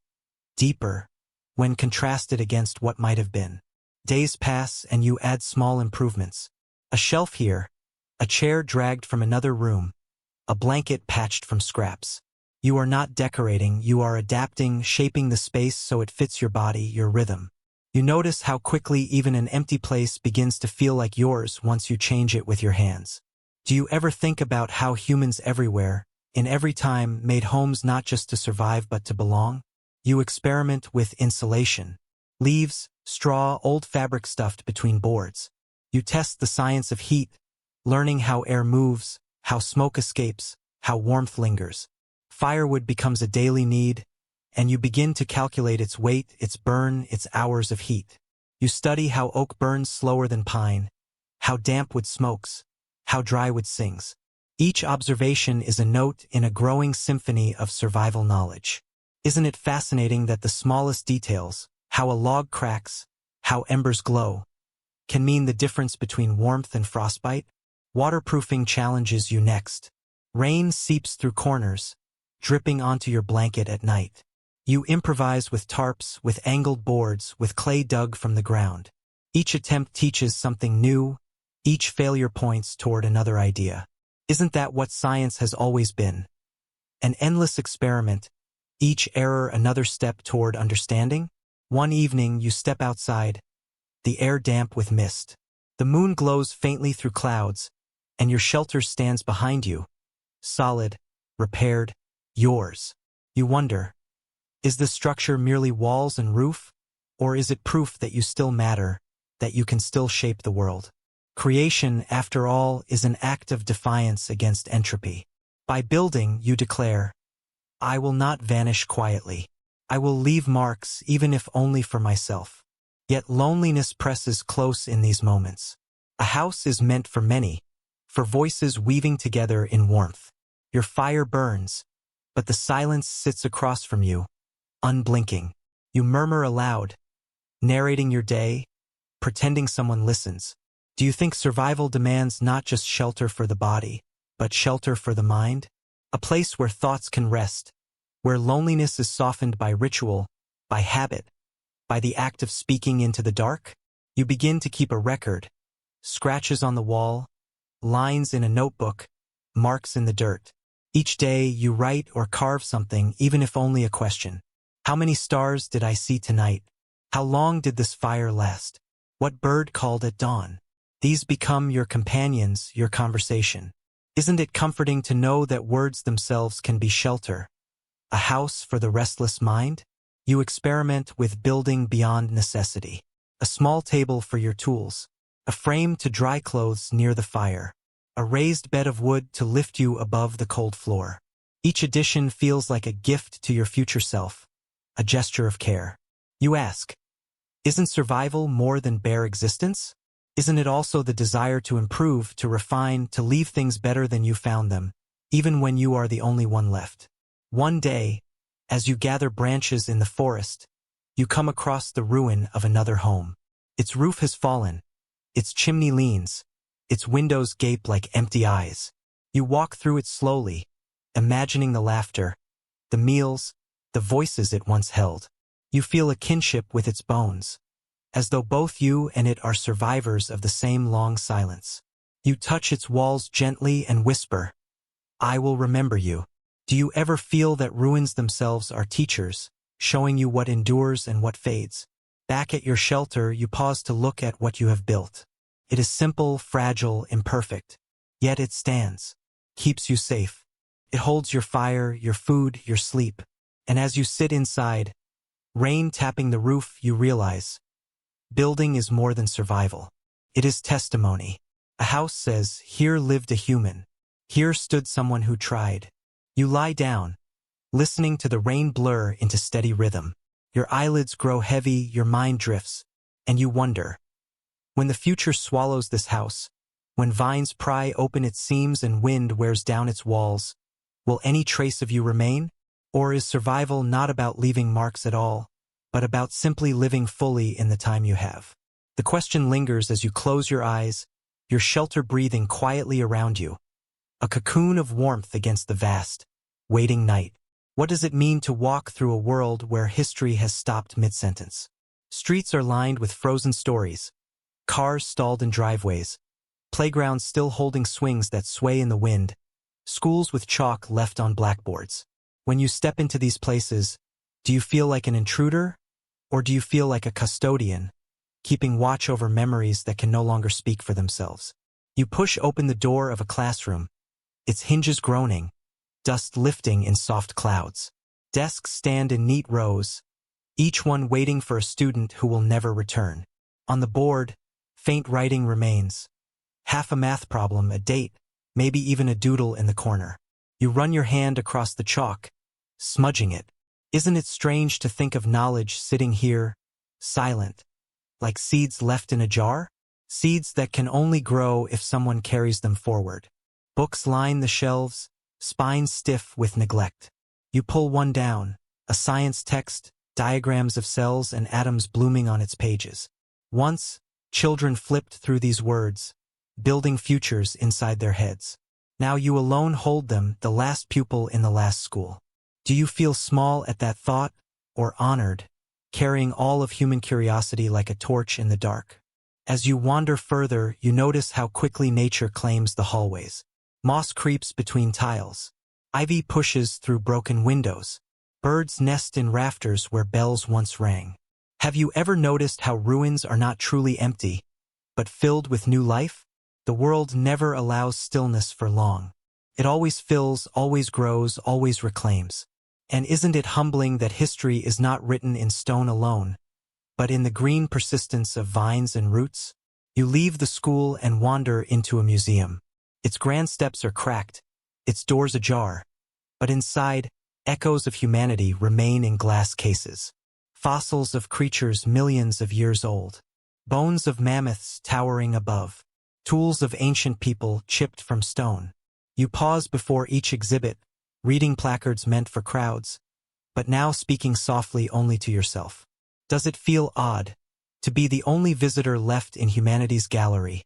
deeper, when contrasted against what might have been? Days pass and you add small improvements. A shelf here, a chair dragged from another room, a blanket patched from scraps. You are not decorating, you are adapting, shaping the space so it fits your body, your rhythm. You notice how quickly even an empty place begins to feel like yours once you change it with your hands. Do you ever think about how humans everywhere, in every time, made homes not just to survive but to belong? You experiment with insulation. Leaves, straw, old fabric stuffed between boards. You test the science of heat, learning how air moves, how smoke escapes, how warmth lingers. Firewood becomes a daily need, and you begin to calculate its weight, its burn, its hours of heat. You study how oak burns slower than pine, how damp wood smokes, how dry wood sings. Each observation is a note in a growing symphony of survival knowledge. Isn't it fascinating that the smallest details, how a log cracks, how embers glow, can mean the difference between warmth and frostbite? Waterproofing challenges you next. Rain seeps through corners, dripping onto your blanket at night. You improvise with tarps, with angled boards, with clay dug from the ground. Each attempt teaches something new, each failure points toward another idea. Isn't that what science has always been? An endless experiment, each error another step toward understanding? One evening you step outside, the air damp with mist. The moon glows faintly through clouds, and your shelter stands behind you, solid, repaired, yours. You wonder, is this structure merely walls and roof? Or is it proof that you still matter, that you can still shape the world? Creation, after all, is an act of defiance against entropy. By building, you declare, I will not vanish quietly. I will leave marks, even if only for myself. Yet loneliness presses close in these moments. A house is meant for many, for voices weaving together in warmth. Your fire burns, but the silence sits across from you, unblinking. You murmur aloud, narrating your day, pretending someone listens. Do you think survival demands not just shelter for the body, but shelter for the mind? A place where thoughts can rest, where loneliness is softened by ritual, by habit, by the act of speaking into the dark? You begin to keep a record, scratches on the wall, lines in a notebook, marks in the dirt. Each day you write or carve something, even if only a question. How many stars did I see tonight? How long did this fire last? What bird called at dawn? These become your companions, your conversation. Isn't it comforting to know that words themselves can be shelter? A house for the restless mind? You experiment with building beyond necessity. A small table for your tools, a frame to dry clothes near the fire, a raised bed of wood to lift you above the cold floor. Each addition feels like a gift to your future self, a gesture of care. You ask, isn't survival more than bare existence? Isn't it also the desire to improve, to refine, to leave things better than you found them, even when you are the only one left? One day, as you gather branches in the forest, you come across the ruin of another home. Its roof has fallen, its chimney leans, its windows gape like empty eyes. You walk through it slowly, imagining the laughter, the meals, the voices it once held. You feel a kinship with its bones, as though both you and it are survivors of the same long silence. You touch its walls gently and whisper, I will remember you. Do you ever feel that ruins themselves are teachers, showing you what endures and what fades? Back at your shelter, you pause to look at what you have built. It is simple, fragile, imperfect, yet it stands, keeps you safe. It holds your fire, your food, your sleep. And as you sit inside, rain tapping the roof, you realize, building is more than survival. It is testimony. A house says, here lived a human. Here stood someone who tried. You lie down, listening to the rain blur into steady rhythm. Your eyelids grow heavy, your mind drifts, and you wonder, when the future swallows this house, when vines pry open its seams and wind wears down its walls, will any trace of you remain? Or is survival not about leaving marks at all, but about simply living fully in the time you have? The question lingers as you close your eyes, your shelter breathing quietly around you, a cocoon of warmth against the vast, waiting night. What does it mean to walk through a world where history has stopped mid-sentence? Streets are lined with frozen stories, cars stalled in driveways, playgrounds still holding swings that sway in the wind, schools with chalk left on blackboards. When you step into these places, do you feel like an intruder, or do you feel like a custodian, keeping watch over memories that can no longer speak for themselves? You push open the door of a classroom, its hinges groaning, dust lifting in soft clouds. Desks stand in neat rows, each one waiting for a student who will never return. On the board, faint writing remains. Half a math problem, a date, maybe even a doodle in the corner. You run your hand across the chalk, smudging it. Isn't it strange to think of knowledge sitting here, silent, like seeds left in a jar? Seeds that can only grow if someone carries them forward. Books line the shelves, spines stiff with neglect. You pull one down, a science text, diagrams of cells and atoms blooming on its pages. Once, children flipped through these words, building futures inside their heads. Now you alone hold them, the last pupil in the last school. Do you feel small at that thought, or honored, carrying all of human curiosity like a torch in the dark? As you wander further, you notice how quickly nature claims the hallways. Moss creeps between tiles. Ivy pushes through broken windows. Birds nest in rafters where bells once rang. Have you ever noticed how ruins are not truly empty, but filled with new life? The world never allows stillness for long. It always fills, always grows, always reclaims. And isn't it humbling that history is not written in stone alone, but in the green persistence of vines and roots? You leave the school and wander into a museum. Its grand steps are cracked, its doors ajar, but inside, echoes of humanity remain in glass cases. Fossils of creatures millions of years old. Bones of mammoths towering above. Tools of ancient people chipped from stone. You pause before each exhibit, reading placards meant for crowds, but now speaking softly only to yourself. Does it feel odd to be the only visitor left in humanity's gallery,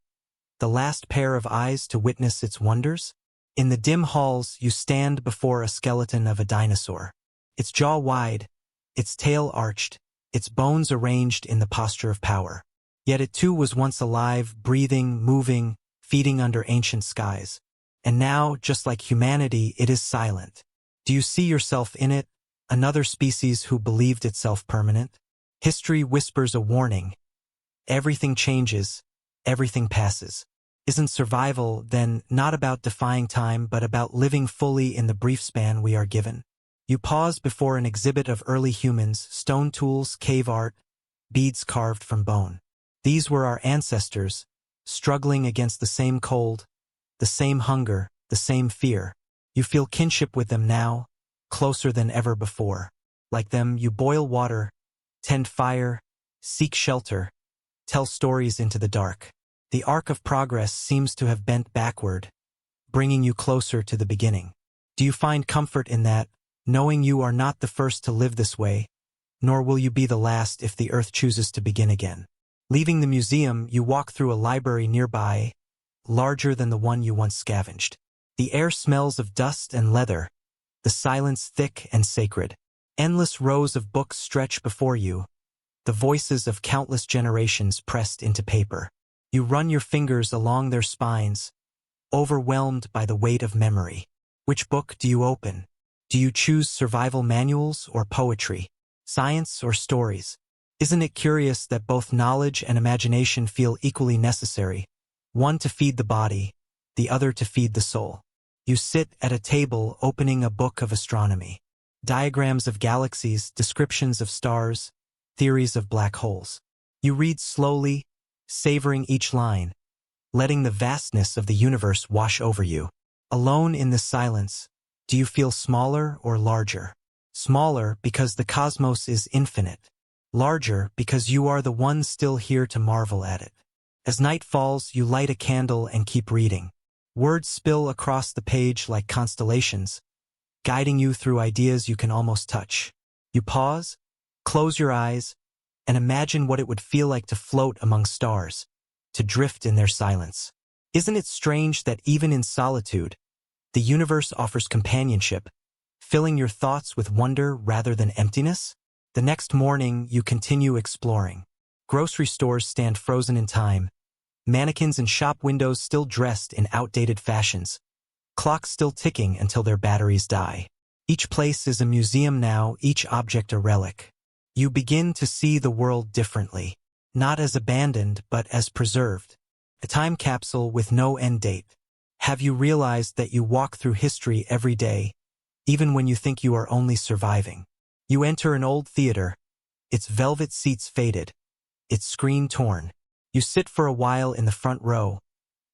the last pair of eyes to witness its wonders? In the dim halls, you stand before a skeleton of a dinosaur. Its jaw wide, its tail arched, its bones arranged in the posture of power. Yet it too was once alive, breathing, moving, feeding under ancient skies. And now, just like humanity, it is silent. Do you see yourself in it, another species who believed itself permanent? History whispers a warning. Everything changes, everything passes. Isn't survival, then, not about defying time but about living fully in the brief span we are given? You pause before an exhibit of early humans, stone tools, cave art, beads carved from bone. These were our ancestors, struggling against the same cold, the same hunger, the same fear. You feel kinship with them now, closer than ever before. Like them, you boil water, tend fire, seek shelter, tell stories into the dark. The arc of progress seems to have bent backward, bringing you closer to the beginning. Do you find comfort in that, knowing you are not the first to live this way, nor will you be the last if the earth chooses to begin again? Leaving the museum, you walk through a library nearby, larger than the one you once scavenged. The air smells of dust and leather, the silence thick and sacred. Endless rows of books stretch before you, the voices of countless generations pressed into paper. You run your fingers along their spines, overwhelmed by the weight of memory. Which book do you open? Do you choose survival manuals or poetry, science or stories? Isn't it curious that both knowledge and imagination feel equally necessary, one to feed the body, the other to feed the soul? You sit at a table opening a book of astronomy. Diagrams of galaxies, descriptions of stars, theories of black holes. You read slowly, savoring each line, letting the vastness of the universe wash over you. Alone in this silence, do you feel smaller or larger? Smaller because the cosmos is infinite. Larger because you are the one still here to marvel at it. As night falls, you light a candle and keep reading. Words spill across the page like constellations, guiding you through ideas you can almost touch. You pause, close your eyes, and imagine what it would feel like to float among stars, to drift in their silence. Isn't it strange that even in solitude, the universe offers companionship, filling your thoughts with wonder rather than emptiness? The next morning, you continue exploring. Grocery stores stand frozen in time, mannequins in shop windows still dressed in outdated fashions, clocks still ticking until their batteries die. Each place is a museum now, each object a relic. You begin to see the world differently, not as abandoned but as preserved. A time capsule with no end date. Have you realized that you walk through history every day, even when you think you are only surviving? You enter an old theater, its velvet seats faded, its screen torn. You sit for a while in the front row,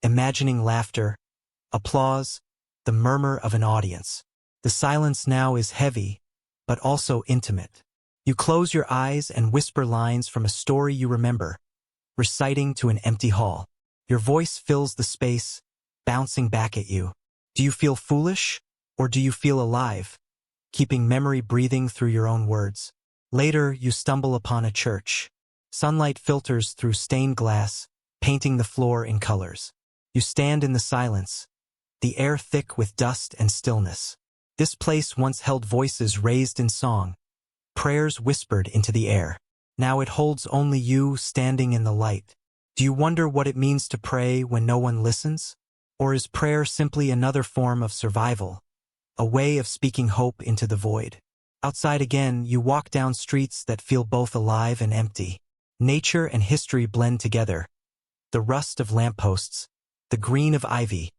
imagining laughter, applause, the murmur of an audience. The silence now is heavy, but also intimate. You close your eyes and whisper lines from a story you remember, reciting to an empty hall. Your voice fills the space, bouncing back at you. Do you feel foolish, or do you feel alive, keeping memory breathing through your own words? Later, you stumble upon a church. Sunlight filters through stained glass, painting the floor in colors. You stand in the silence, the air thick with dust and stillness. This place once held voices raised in song, prayers whispered into the air. Now it holds only you standing in the light. Do you wonder what it means to pray when no one listens? Or is prayer simply another form of survival, a way of speaking hope into the void? Outside again, you walk down streets that feel both alive and empty. Nature and history blend together. The rust of lampposts, the green of ivy,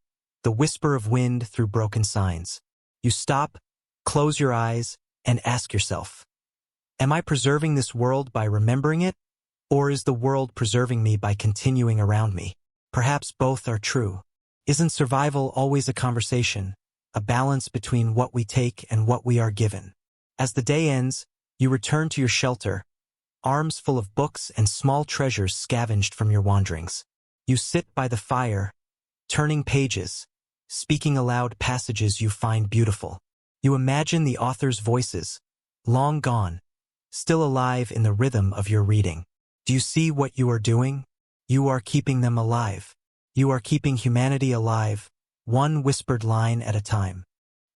the the whisper of wind through broken signs. You stop, close your eyes, and ask yourself, am I preserving this world by remembering it? Or is the world preserving me by continuing around me? Perhaps both are true. Isn't survival always a conversation, a balance between what we take and what we are given? As the day ends, you return to your shelter, arms full of books and small treasures scavenged from your wanderings. You sit by the fire, turning pages, speaking aloud passages you find beautiful. You imagine the author's voices, long gone, still alive in the rhythm of your reading. Do you see what you are doing? You are keeping them alive. You are keeping humanity alive, one whispered line at a time.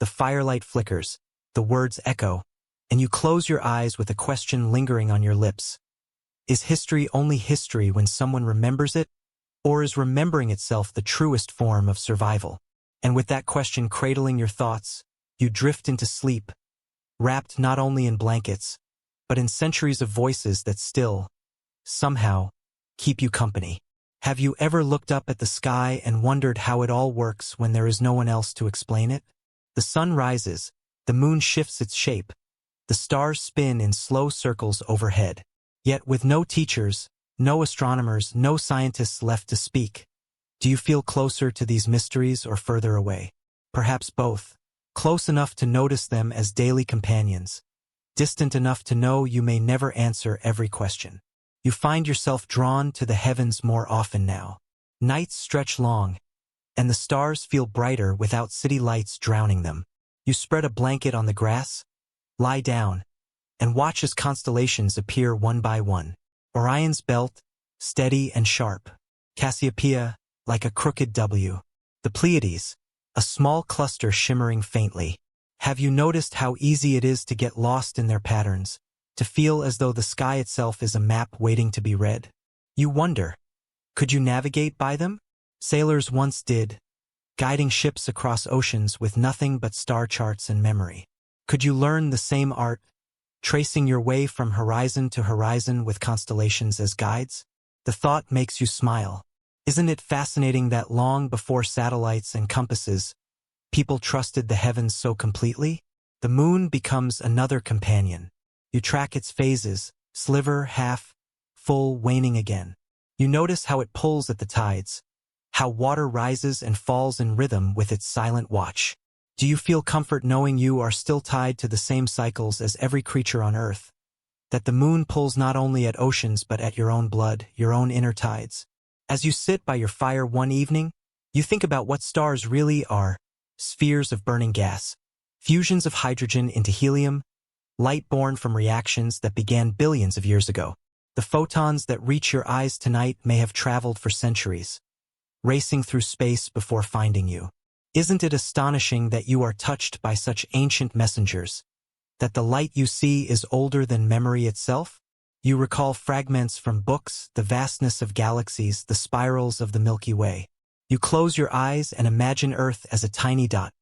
The firelight flickers, the words echo, and you close your eyes with a question lingering on your lips. Is history only history when someone remembers it? Or is remembering itself the truest form of survival? And with that question cradling your thoughts, you drift into sleep, wrapped not only in blankets, but in centuries of voices that still, somehow, keep you company. Have you ever looked up at the sky and wondered how it all works when there is no one else to explain it? The sun rises, the moon shifts its shape, the stars spin in slow circles overhead. Yet with no teachers, no astronomers, no scientists left to speak, do you feel closer to these mysteries or further away? Perhaps both, close enough to notice them as daily companions, distant enough to know you may never answer every question. You find yourself drawn to the heavens more often now. Nights stretch long, and the stars feel brighter without city lights drowning them. You spread a blanket on the grass, lie down, and watch as constellations appear one by one. Orion's belt, steady and sharp. Cassiopeia, like a crooked W. The Pleiades, a small cluster shimmering faintly. Have you noticed how easy it is to get lost in their patterns, to feel as though the sky itself is a map waiting to be read? You wonder, could you navigate by them? Sailors once did, guiding ships across oceans with nothing but star charts and memory. Could you learn the same art, tracing your way from horizon to horizon with constellations as guides? The thought makes you smile. Isn't it fascinating that long before satellites and compasses, people trusted the heavens so completely? The moon becomes another companion. You track its phases, sliver, half, full, waning again. You notice how it pulls at the tides, how water rises and falls in rhythm with its silent watch. Do you feel comfort knowing you are still tied to the same cycles as every creature on Earth? That the moon pulls not only at oceans but at your own blood, your own inner tides? As you sit by your fire one evening, you think about what stars really are: spheres of burning gas, fusions of hydrogen into helium, light born from reactions that began billions of years ago. The photons that reach your eyes tonight may have traveled for centuries, racing through space before finding you. Isn't it astonishing that you are touched by such ancient messengers, that the light you see is older than memory itself? You recall fragments from books, the vastness of galaxies, the spirals of the Milky Way. You close your eyes and imagine Earth as a tiny dot,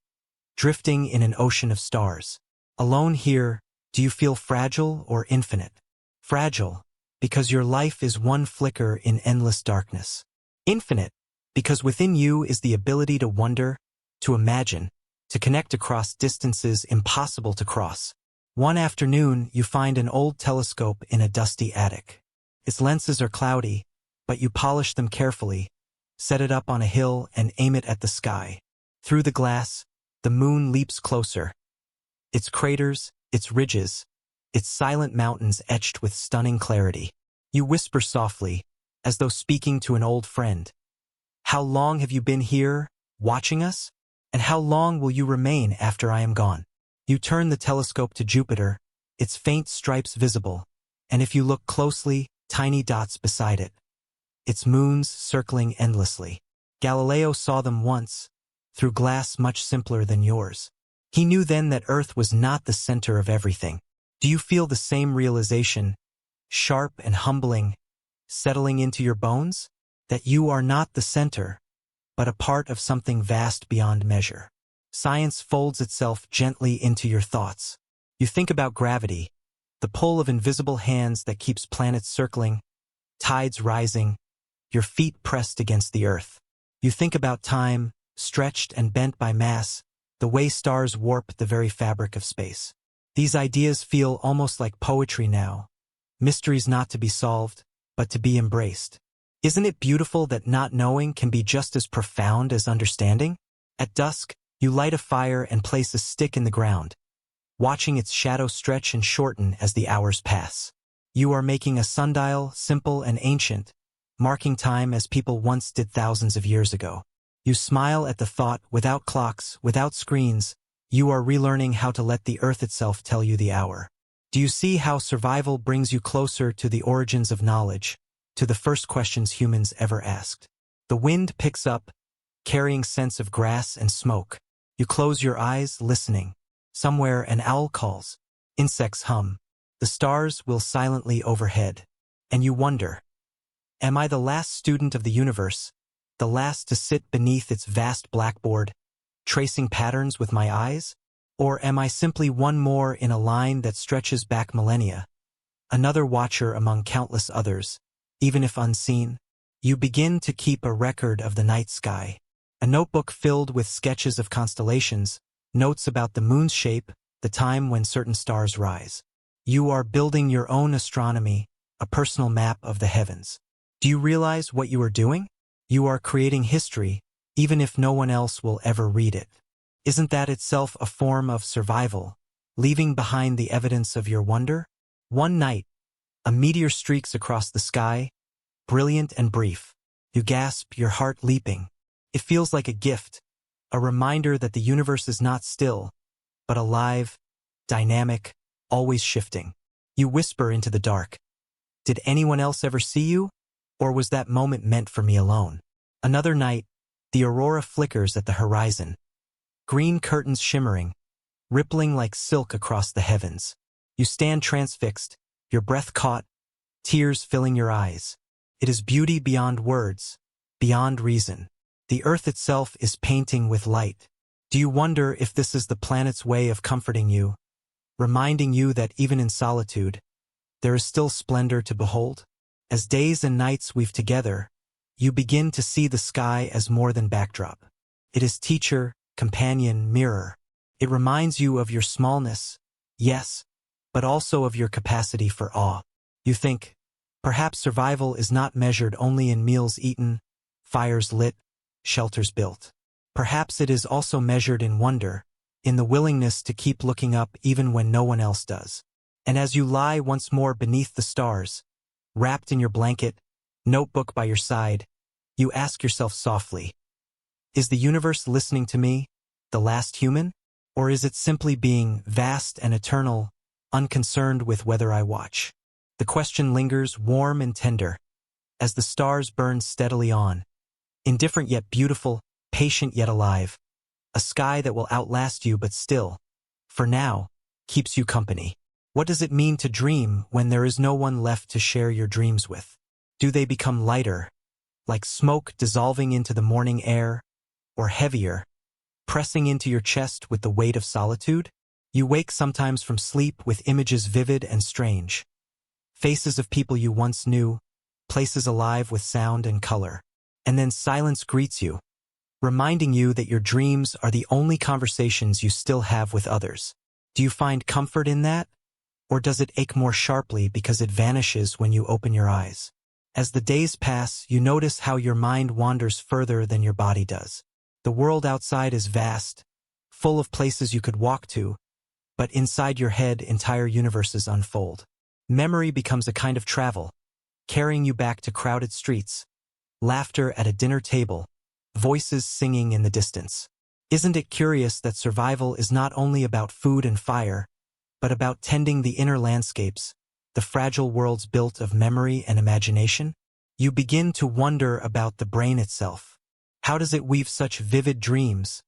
drifting in an ocean of stars. Alone here, do you feel fragile or infinite? Fragile, because your life is one flicker in endless darkness. Infinite, because within you is the ability to wonder, to imagine, to connect across distances impossible to cross. One afternoon, you find an old telescope in a dusty attic. Its lenses are cloudy, but you polish them carefully, set it up on a hill and aim it at the sky. Through the glass, the moon leaps closer. Its craters, its ridges, its silent mountains etched with stunning clarity. You whisper softly, as though speaking to an old friend. How long have you been here, watching us? And how long will you remain after I am gone? You turn the telescope to Jupiter, its faint stripes visible, and if you look closely, tiny dots beside it. Its moons circling endlessly. Galileo saw them once, through glass much simpler than yours. He knew then that Earth was not the center of everything. Do you feel the same realization, sharp and humbling, settling into your bones? That you are not the center, but a part of something vast beyond measure. Science folds itself gently into your thoughts. You think about gravity, the pull of invisible hands that keeps planets circling, tides rising, your feet pressed against the earth. You think about time, stretched and bent by mass, the way stars warp the very fabric of space. These ideas feel almost like poetry now, mysteries not to be solved, but to be embraced. Isn't it beautiful that not knowing can be just as profound as understanding? At dusk, you light a fire and place a stick in the ground, watching its shadow stretch and shorten as the hours pass. You are making a sundial, simple and ancient, marking time as people once did thousands of years ago. You smile at the thought, without clocks, without screens, you are relearning how to let the earth itself tell you the hour. Do you see how survival brings you closer to the origins of knowledge, to the first questions humans ever asked? The wind picks up, carrying scents of grass and smoke. You close your eyes, listening. Somewhere an owl calls. Insects hum. The stars will silently overhead. And you wonder, am I the last student of the universe, the last to sit beneath its vast blackboard, tracing patterns with my eyes? Or am I simply one more in a line that stretches back millennia, another watcher among countless others, even if unseen? You begin to keep a record of the night sky, a notebook filled with sketches of constellations, notes about the moon's shape, the time when certain stars rise. You are building your own astronomy, a personal map of the heavens. Do you realize what you are doing? You are creating history, even if no one else will ever read it. Isn't that itself a form of survival, leaving behind the evidence of your wonder? One night, a meteor streaks across the sky, brilliant and brief. You gasp, your heart leaping. It feels like a gift, a reminder that the universe is not still, but alive, dynamic, always shifting. You whisper into the dark. Did anyone else ever see you? Or was that moment meant for me alone? Another night, the aurora flickers at the horizon. Green curtains shimmering, rippling like silk across the heavens. You stand transfixed, your breath caught, tears filling your eyes. It is beauty beyond words, beyond reason. The earth itself is painting with light. Do you wonder if this is the planet's way of comforting you, reminding you that even in solitude, there is still splendor to behold? As days and nights weave together, you begin to see the sky as more than backdrop. It is teacher, companion, mirror. It reminds you of your smallness, yes, but also of your capacity for awe. You think, perhaps survival is not measured only in meals eaten, fires lit, shelters built. Perhaps it is also measured in wonder, in the willingness to keep looking up even when no one else does. And as you lie once more beneath the stars, wrapped in your blanket, notebook by your side, you ask yourself softly, is the universe listening to me, the last human? Or is it simply being vast and eternal, unconcerned with whether I watch? The question lingers warm and tender, as the stars burn steadily on, indifferent yet beautiful, patient yet alive, a sky that will outlast you but still, for now, keeps you company. What does it mean to dream when there is no one left to share your dreams with? Do they become lighter, like smoke dissolving into the morning air, or heavier, pressing into your chest with the weight of solitude? You wake sometimes from sleep with images vivid and strange, faces of people you once knew, places alive with sound and color. And then silence greets you, reminding you that your dreams are the only conversations you still have with others. Do you find comfort in that? Or does it ache more sharply because it vanishes when you open your eyes? As the days pass, you notice how your mind wanders further than your body does. The world outside is vast, full of places you could walk to, but inside your head, entire universes unfold. Memory becomes a kind of travel, carrying you back to crowded streets, laughter at a dinner table, voices singing in the distance. Isn't it curious that survival is not only about food and fire, but about tending the inner landscapes, the fragile worlds built of memory and imagination? You begin to wonder about the brain itself. How does it weave such vivid dreams,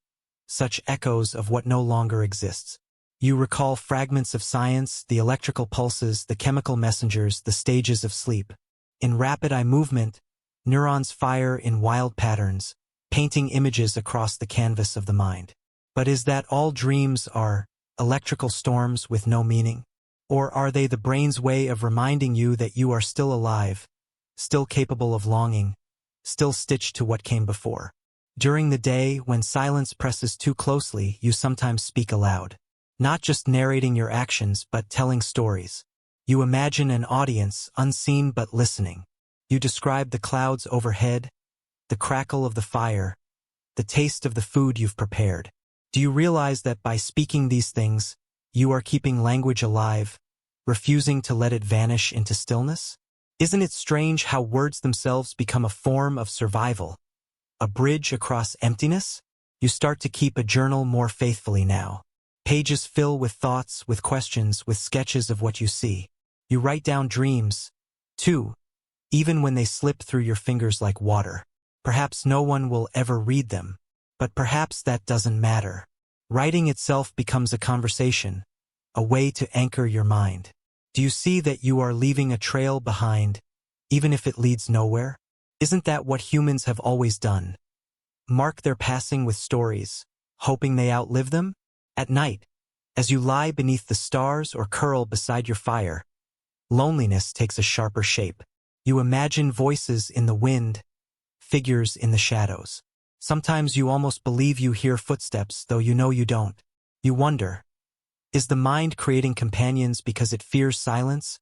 such echoes of what no longer exists? You recall fragments of science, the electrical pulses, the chemical messengers, the stages of sleep. In rapid eye movement, neurons fire in wild patterns, painting images across the canvas of the mind. But is that all dreams are electrical storms with no meaning? Or are they the brain's way of reminding you that you are still alive, still capable of longing, still stitched to what came before? During the day, when silence presses too closely, you sometimes speak aloud. Not just narrating your actions, but telling stories. You imagine an audience, unseen but listening. You describe the clouds overhead, the crackle of the fire, the taste of the food you've prepared. Do you realize that by speaking these things, you are keeping language alive, refusing to let it vanish into stillness? Isn't it strange how words themselves become a form of survival? A bridge across emptiness? You start to keep a journal more faithfully now. Pages fill with thoughts, with questions, with sketches of what you see. You write down dreams, too, even when they slip through your fingers like water. Perhaps no one will ever read them, but perhaps that doesn't matter. Writing itself becomes a conversation, a way to anchor your mind. Do you see that you are leaving a trail behind, even if it leads nowhere? Isn't that what humans have always done? Mark their passing with stories, hoping they outlive them? At night, as you lie beneath the stars or curl beside your fire, loneliness takes a sharper shape. You imagine voices in the wind, figures in the shadows. Sometimes you almost believe you hear footsteps, though you know you don't. You wonder, is the mind creating companions because it fears silence,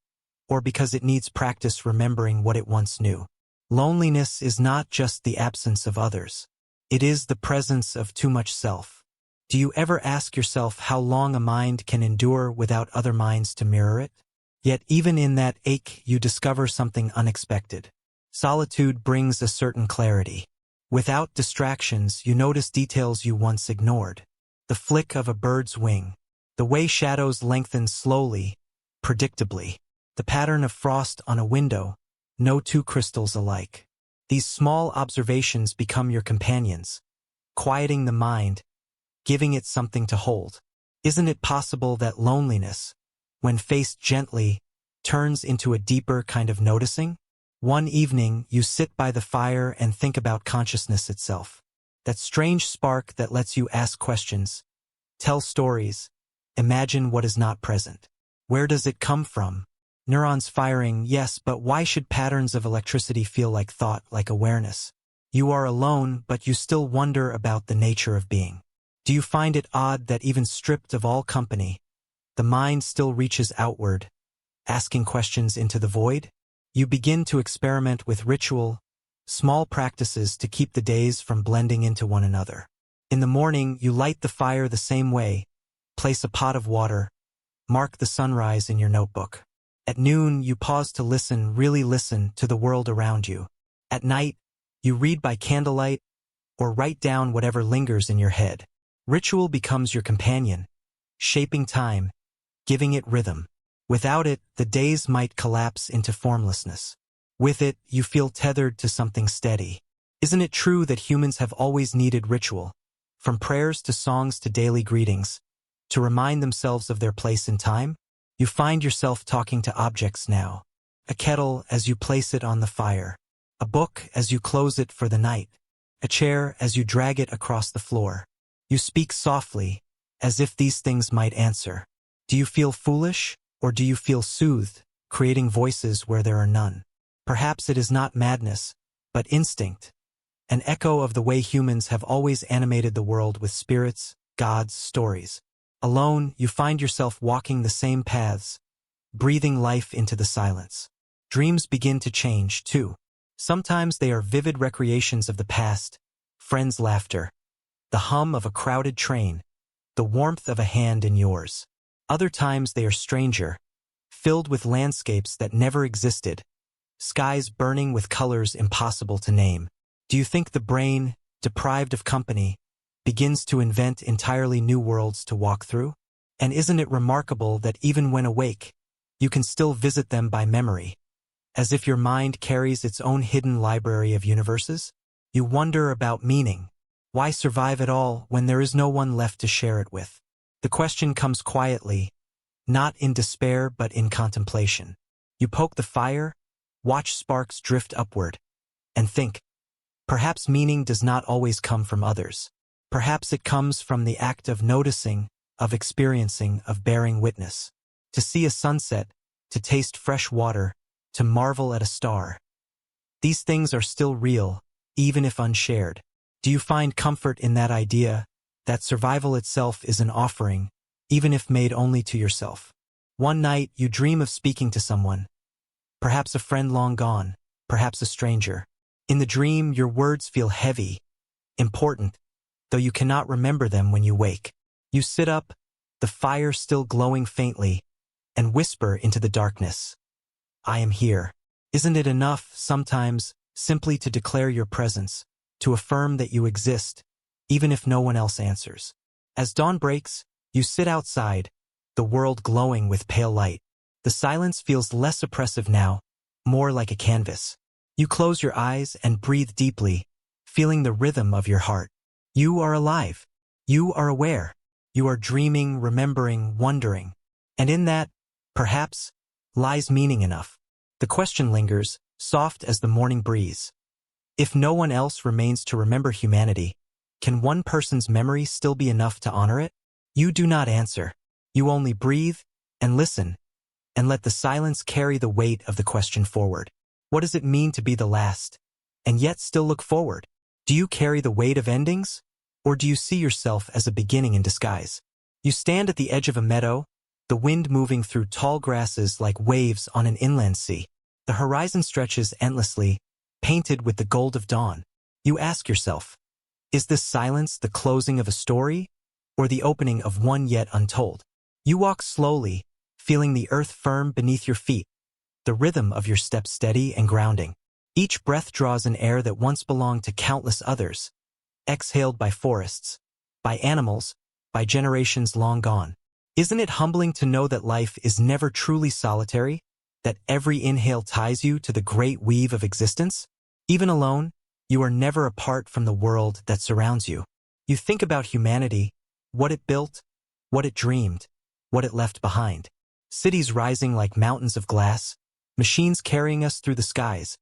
or because it needs practice remembering what it once knew? Loneliness is not just the absence of others. It is the presence of too much self. Do you ever ask yourself how long a mind can endure without other minds to mirror it? Yet even in that ache, you discover something unexpected. Solitude brings a certain clarity. Without distractions, you notice details you once ignored. The flick of a bird's wing, the way shadows lengthen slowly, predictably, the pattern of frost on a window, no two crystals alike. These small observations become your companions, quieting the mind, giving it something to hold. Isn't it possible that loneliness, when faced gently, turns into a deeper kind of noticing? One evening, you sit by the fire and think about consciousness itself. That strange spark that lets you ask questions, tell stories, imagine what is not present. Where does it come from? Neurons firing, yes, but why should patterns of electricity feel like thought, like awareness? You are alone, but you still wonder about the nature of being. Do you find it odd that even stripped of all company, the mind still reaches outward, asking questions into the void? You begin to experiment with ritual, small practices to keep the days from blending into one another. In the morning, you light the fire the same way, place a pot of water, mark the sunrise in your notebook. At noon, you pause to listen, really listen to the world around you. At night, you read by candlelight or write down whatever lingers in your head. Ritual becomes your companion, shaping time, giving it rhythm. Without it, the days might collapse into formlessness. With it, you feel tethered to something steady. Isn't it true that humans have always needed ritual, from prayers to songs to daily greetings, to remind themselves of their place in time? You find yourself talking to objects now. A kettle as you place it on the fire. A book as you close it for the night. A chair as you drag it across the floor. You speak softly, as if these things might answer. Do you feel foolish, or do you feel soothed, creating voices where there are none? Perhaps it is not madness, but instinct, an echo of the way humans have always animated the world with spirits, gods, stories. Alone, you find yourself walking the same paths, breathing life into the silence. Dreams begin to change, too. Sometimes they are vivid recreations of the past, friends' laughter, the hum of a crowded train, the warmth of a hand in yours. Other times they are stranger, filled with landscapes that never existed, skies burning with colors impossible to name. Do you think the brain, deprived of company, begins to invent entirely new worlds to walk through? And isn't it remarkable that even when awake, you can still visit them by memory, as if your mind carries its own hidden library of universes? You wonder about meaning. Why survive at all when there is no one left to share it with? The question comes quietly, not in despair but in contemplation. You poke the fire, watch sparks drift upward, and think, perhaps meaning does not always come from others. Perhaps it comes from the act of noticing, of experiencing, of bearing witness. To see a sunset, to taste fresh water, to marvel at a star. These things are still real, even if unshared. Do you find comfort in that idea that survival itself is an offering, even if made only to yourself? One night, you dream of speaking to someone, perhaps a friend long gone, perhaps a stranger. In the dream, your words feel heavy, important, though you cannot remember them when you wake. You sit up, the fire still glowing faintly, and whisper into the darkness, "I am here." Isn't it enough, sometimes, simply to declare your presence, to affirm that you exist, even if no one else answers? As dawn breaks, you sit outside, the world glowing with pale light. The silence feels less oppressive now, more like a canvas. You close your eyes and breathe deeply, feeling the rhythm of your heart. You are alive. You are aware. You are dreaming, remembering, wondering. And in that, perhaps, lies meaning enough. The question lingers, soft as the morning breeze. If no one else remains to remember humanity, can one person's memory still be enough to honor it? You do not answer. You only breathe and listen, and let the silence carry the weight of the question forward. What does it mean to be the last, and yet still look forward? Do you carry the weight of endings, or do you see yourself as a beginning in disguise? You stand at the edge of a meadow, the wind moving through tall grasses like waves on an inland sea. The horizon stretches endlessly, painted with the gold of dawn. You ask yourself, is this silence the closing of a story, or the opening of one yet untold? You walk slowly, feeling the earth firm beneath your feet, the rhythm of your steps steady and grounding. Each breath draws an air that once belonged to countless others, exhaled by forests, by animals, by generations long gone. Isn't it humbling to know that life is never truly solitary, that every inhale ties you to the great weave of existence? Even alone, you are never apart from the world that surrounds you. You think about humanity, what it built, what it dreamed, what it left behind. Cities rising like mountains of glass, machines carrying us through the skies,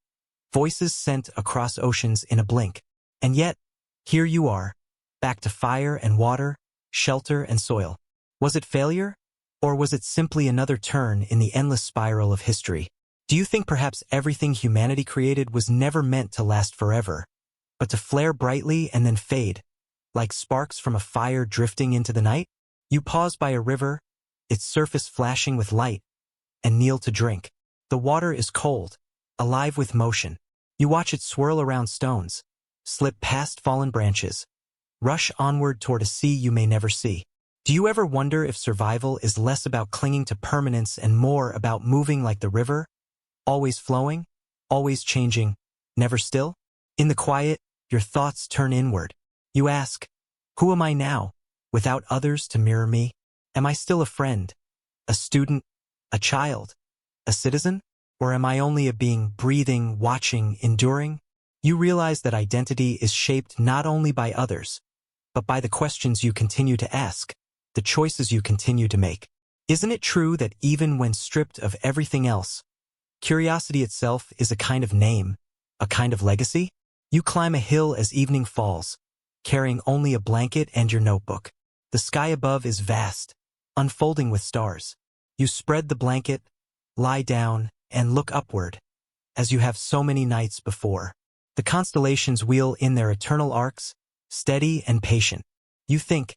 voices sent across oceans in a blink. And yet, here you are, back to fire and water, shelter and soil. Was it failure, or was it simply another turn in the endless spiral of history? Do you think perhaps everything humanity created was never meant to last forever, but to flare brightly and then fade, like sparks from a fire drifting into the night? You pause by a river, its surface flashing with light, and kneel to drink. The water is cold, alive with motion. You watch it swirl around stones, slip past fallen branches, rush onward toward a sea you may never see. Do you ever wonder if survival is less about clinging to permanence and more about moving like the river, always flowing, always changing, never still? In the quiet, your thoughts turn inward. You ask, who am I now, without others to mirror me? Am I still a friend, a student, a child, a citizen? Or am I only a being breathing, watching, enduring? You realize that identity is shaped not only by others, but by the questions you continue to ask, the choices you continue to make. Isn't it true that even when stripped of everything else, curiosity itself is a kind of name, a kind of legacy? You climb a hill as evening falls, carrying only a blanket and your notebook. The sky above is vast, unfolding with stars. You spread the blanket, lie down, and look upward, as you have so many nights before. The constellations wheel in their eternal arcs, steady and patient. You think,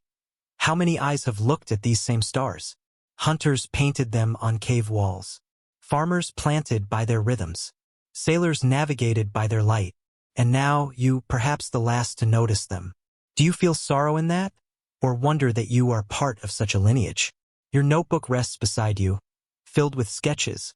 how many eyes have looked at these same stars? Hunters painted them on cave walls. Farmers planted by their rhythms. Sailors navigated by their light. And now you, perhaps the last to notice them. Do you feel sorrow in that? Or wonder that you are part of such a lineage? Your notebook rests beside you, filled with sketches,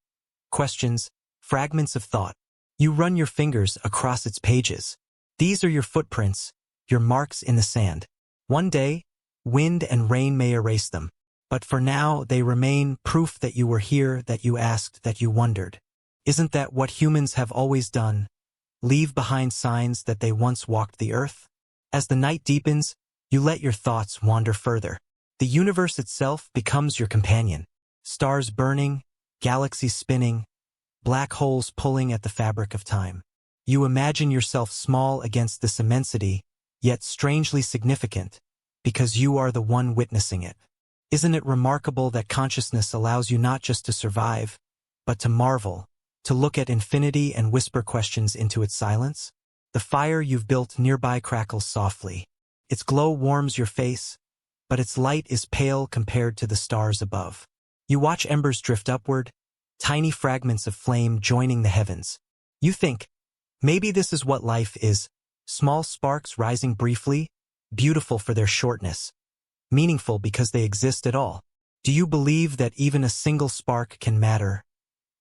questions, fragments of thought. You run your fingers across its pages. These are your footprints, your marks in the sand. One day, wind and rain may erase them. But for now, they remain proof that you were here, that you asked, that you wondered. Isn't that what humans have always done? Leave behind signs that they once walked the earth? As the night deepens, you let your thoughts wander further. The universe itself becomes your companion. Stars burning, galaxies spinning, black holes pulling at the fabric of time. You imagine yourself small against this immensity, yet strangely significant, because you are the one witnessing it. Isn't it remarkable that consciousness allows you not just to survive, but to marvel, to look at infinity and whisper questions into its silence? The fire you've built nearby crackles softly. Its glow warms your face, but its light is pale compared to the stars above. You watch embers drift upward, tiny fragments of flame joining the heavens. You think, maybe this is what life is, small sparks rising briefly, beautiful for their shortness, meaningful because they exist at all. Do you believe that even a single spark can matter,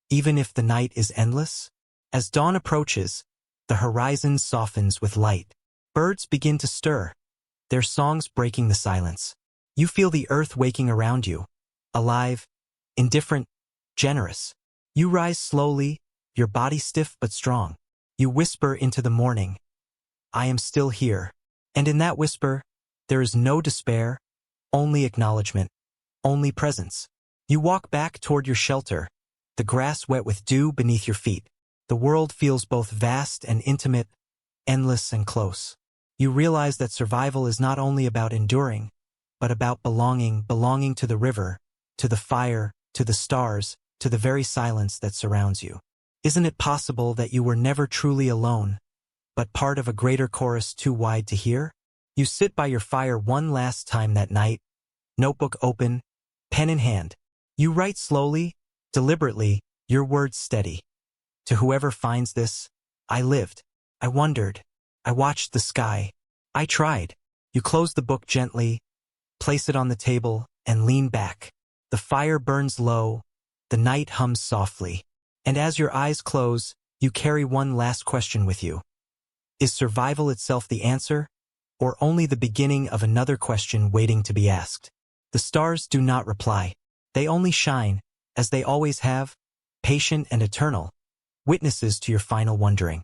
even if the night is endless? As dawn approaches, the horizon softens with light. Birds begin to stir, their songs breaking the silence. You feel the earth waking around you, alive, indifferent, generous. You rise slowly, your body stiff but strong. You whisper into the morning, "I am still here." And in that whisper, there is no despair, only acknowledgement, only presence. You walk back toward your shelter, the grass wet with dew beneath your feet. The world feels both vast and intimate, endless and close. You realize that survival is not only about enduring, but about belonging to the river, to the fire, to the stars, to the very silence that surrounds you. Isn't it possible that you were never truly alone, but part of a greater chorus too wide to hear? You sit by your fire one last time that night, notebook open, pen in hand. You write slowly, deliberately, your words steady. To whoever finds this, I lived. I wondered. I watched the sky. I tried. You close the book gently, place it on the table, and lean back. The fire burns low, the night hums softly. And as your eyes close, you carry one last question with you. Is survival itself the answer, or only the beginning of another question waiting to be asked? The stars do not reply. They only shine, as they always have, patient and eternal, witnesses to your final wondering.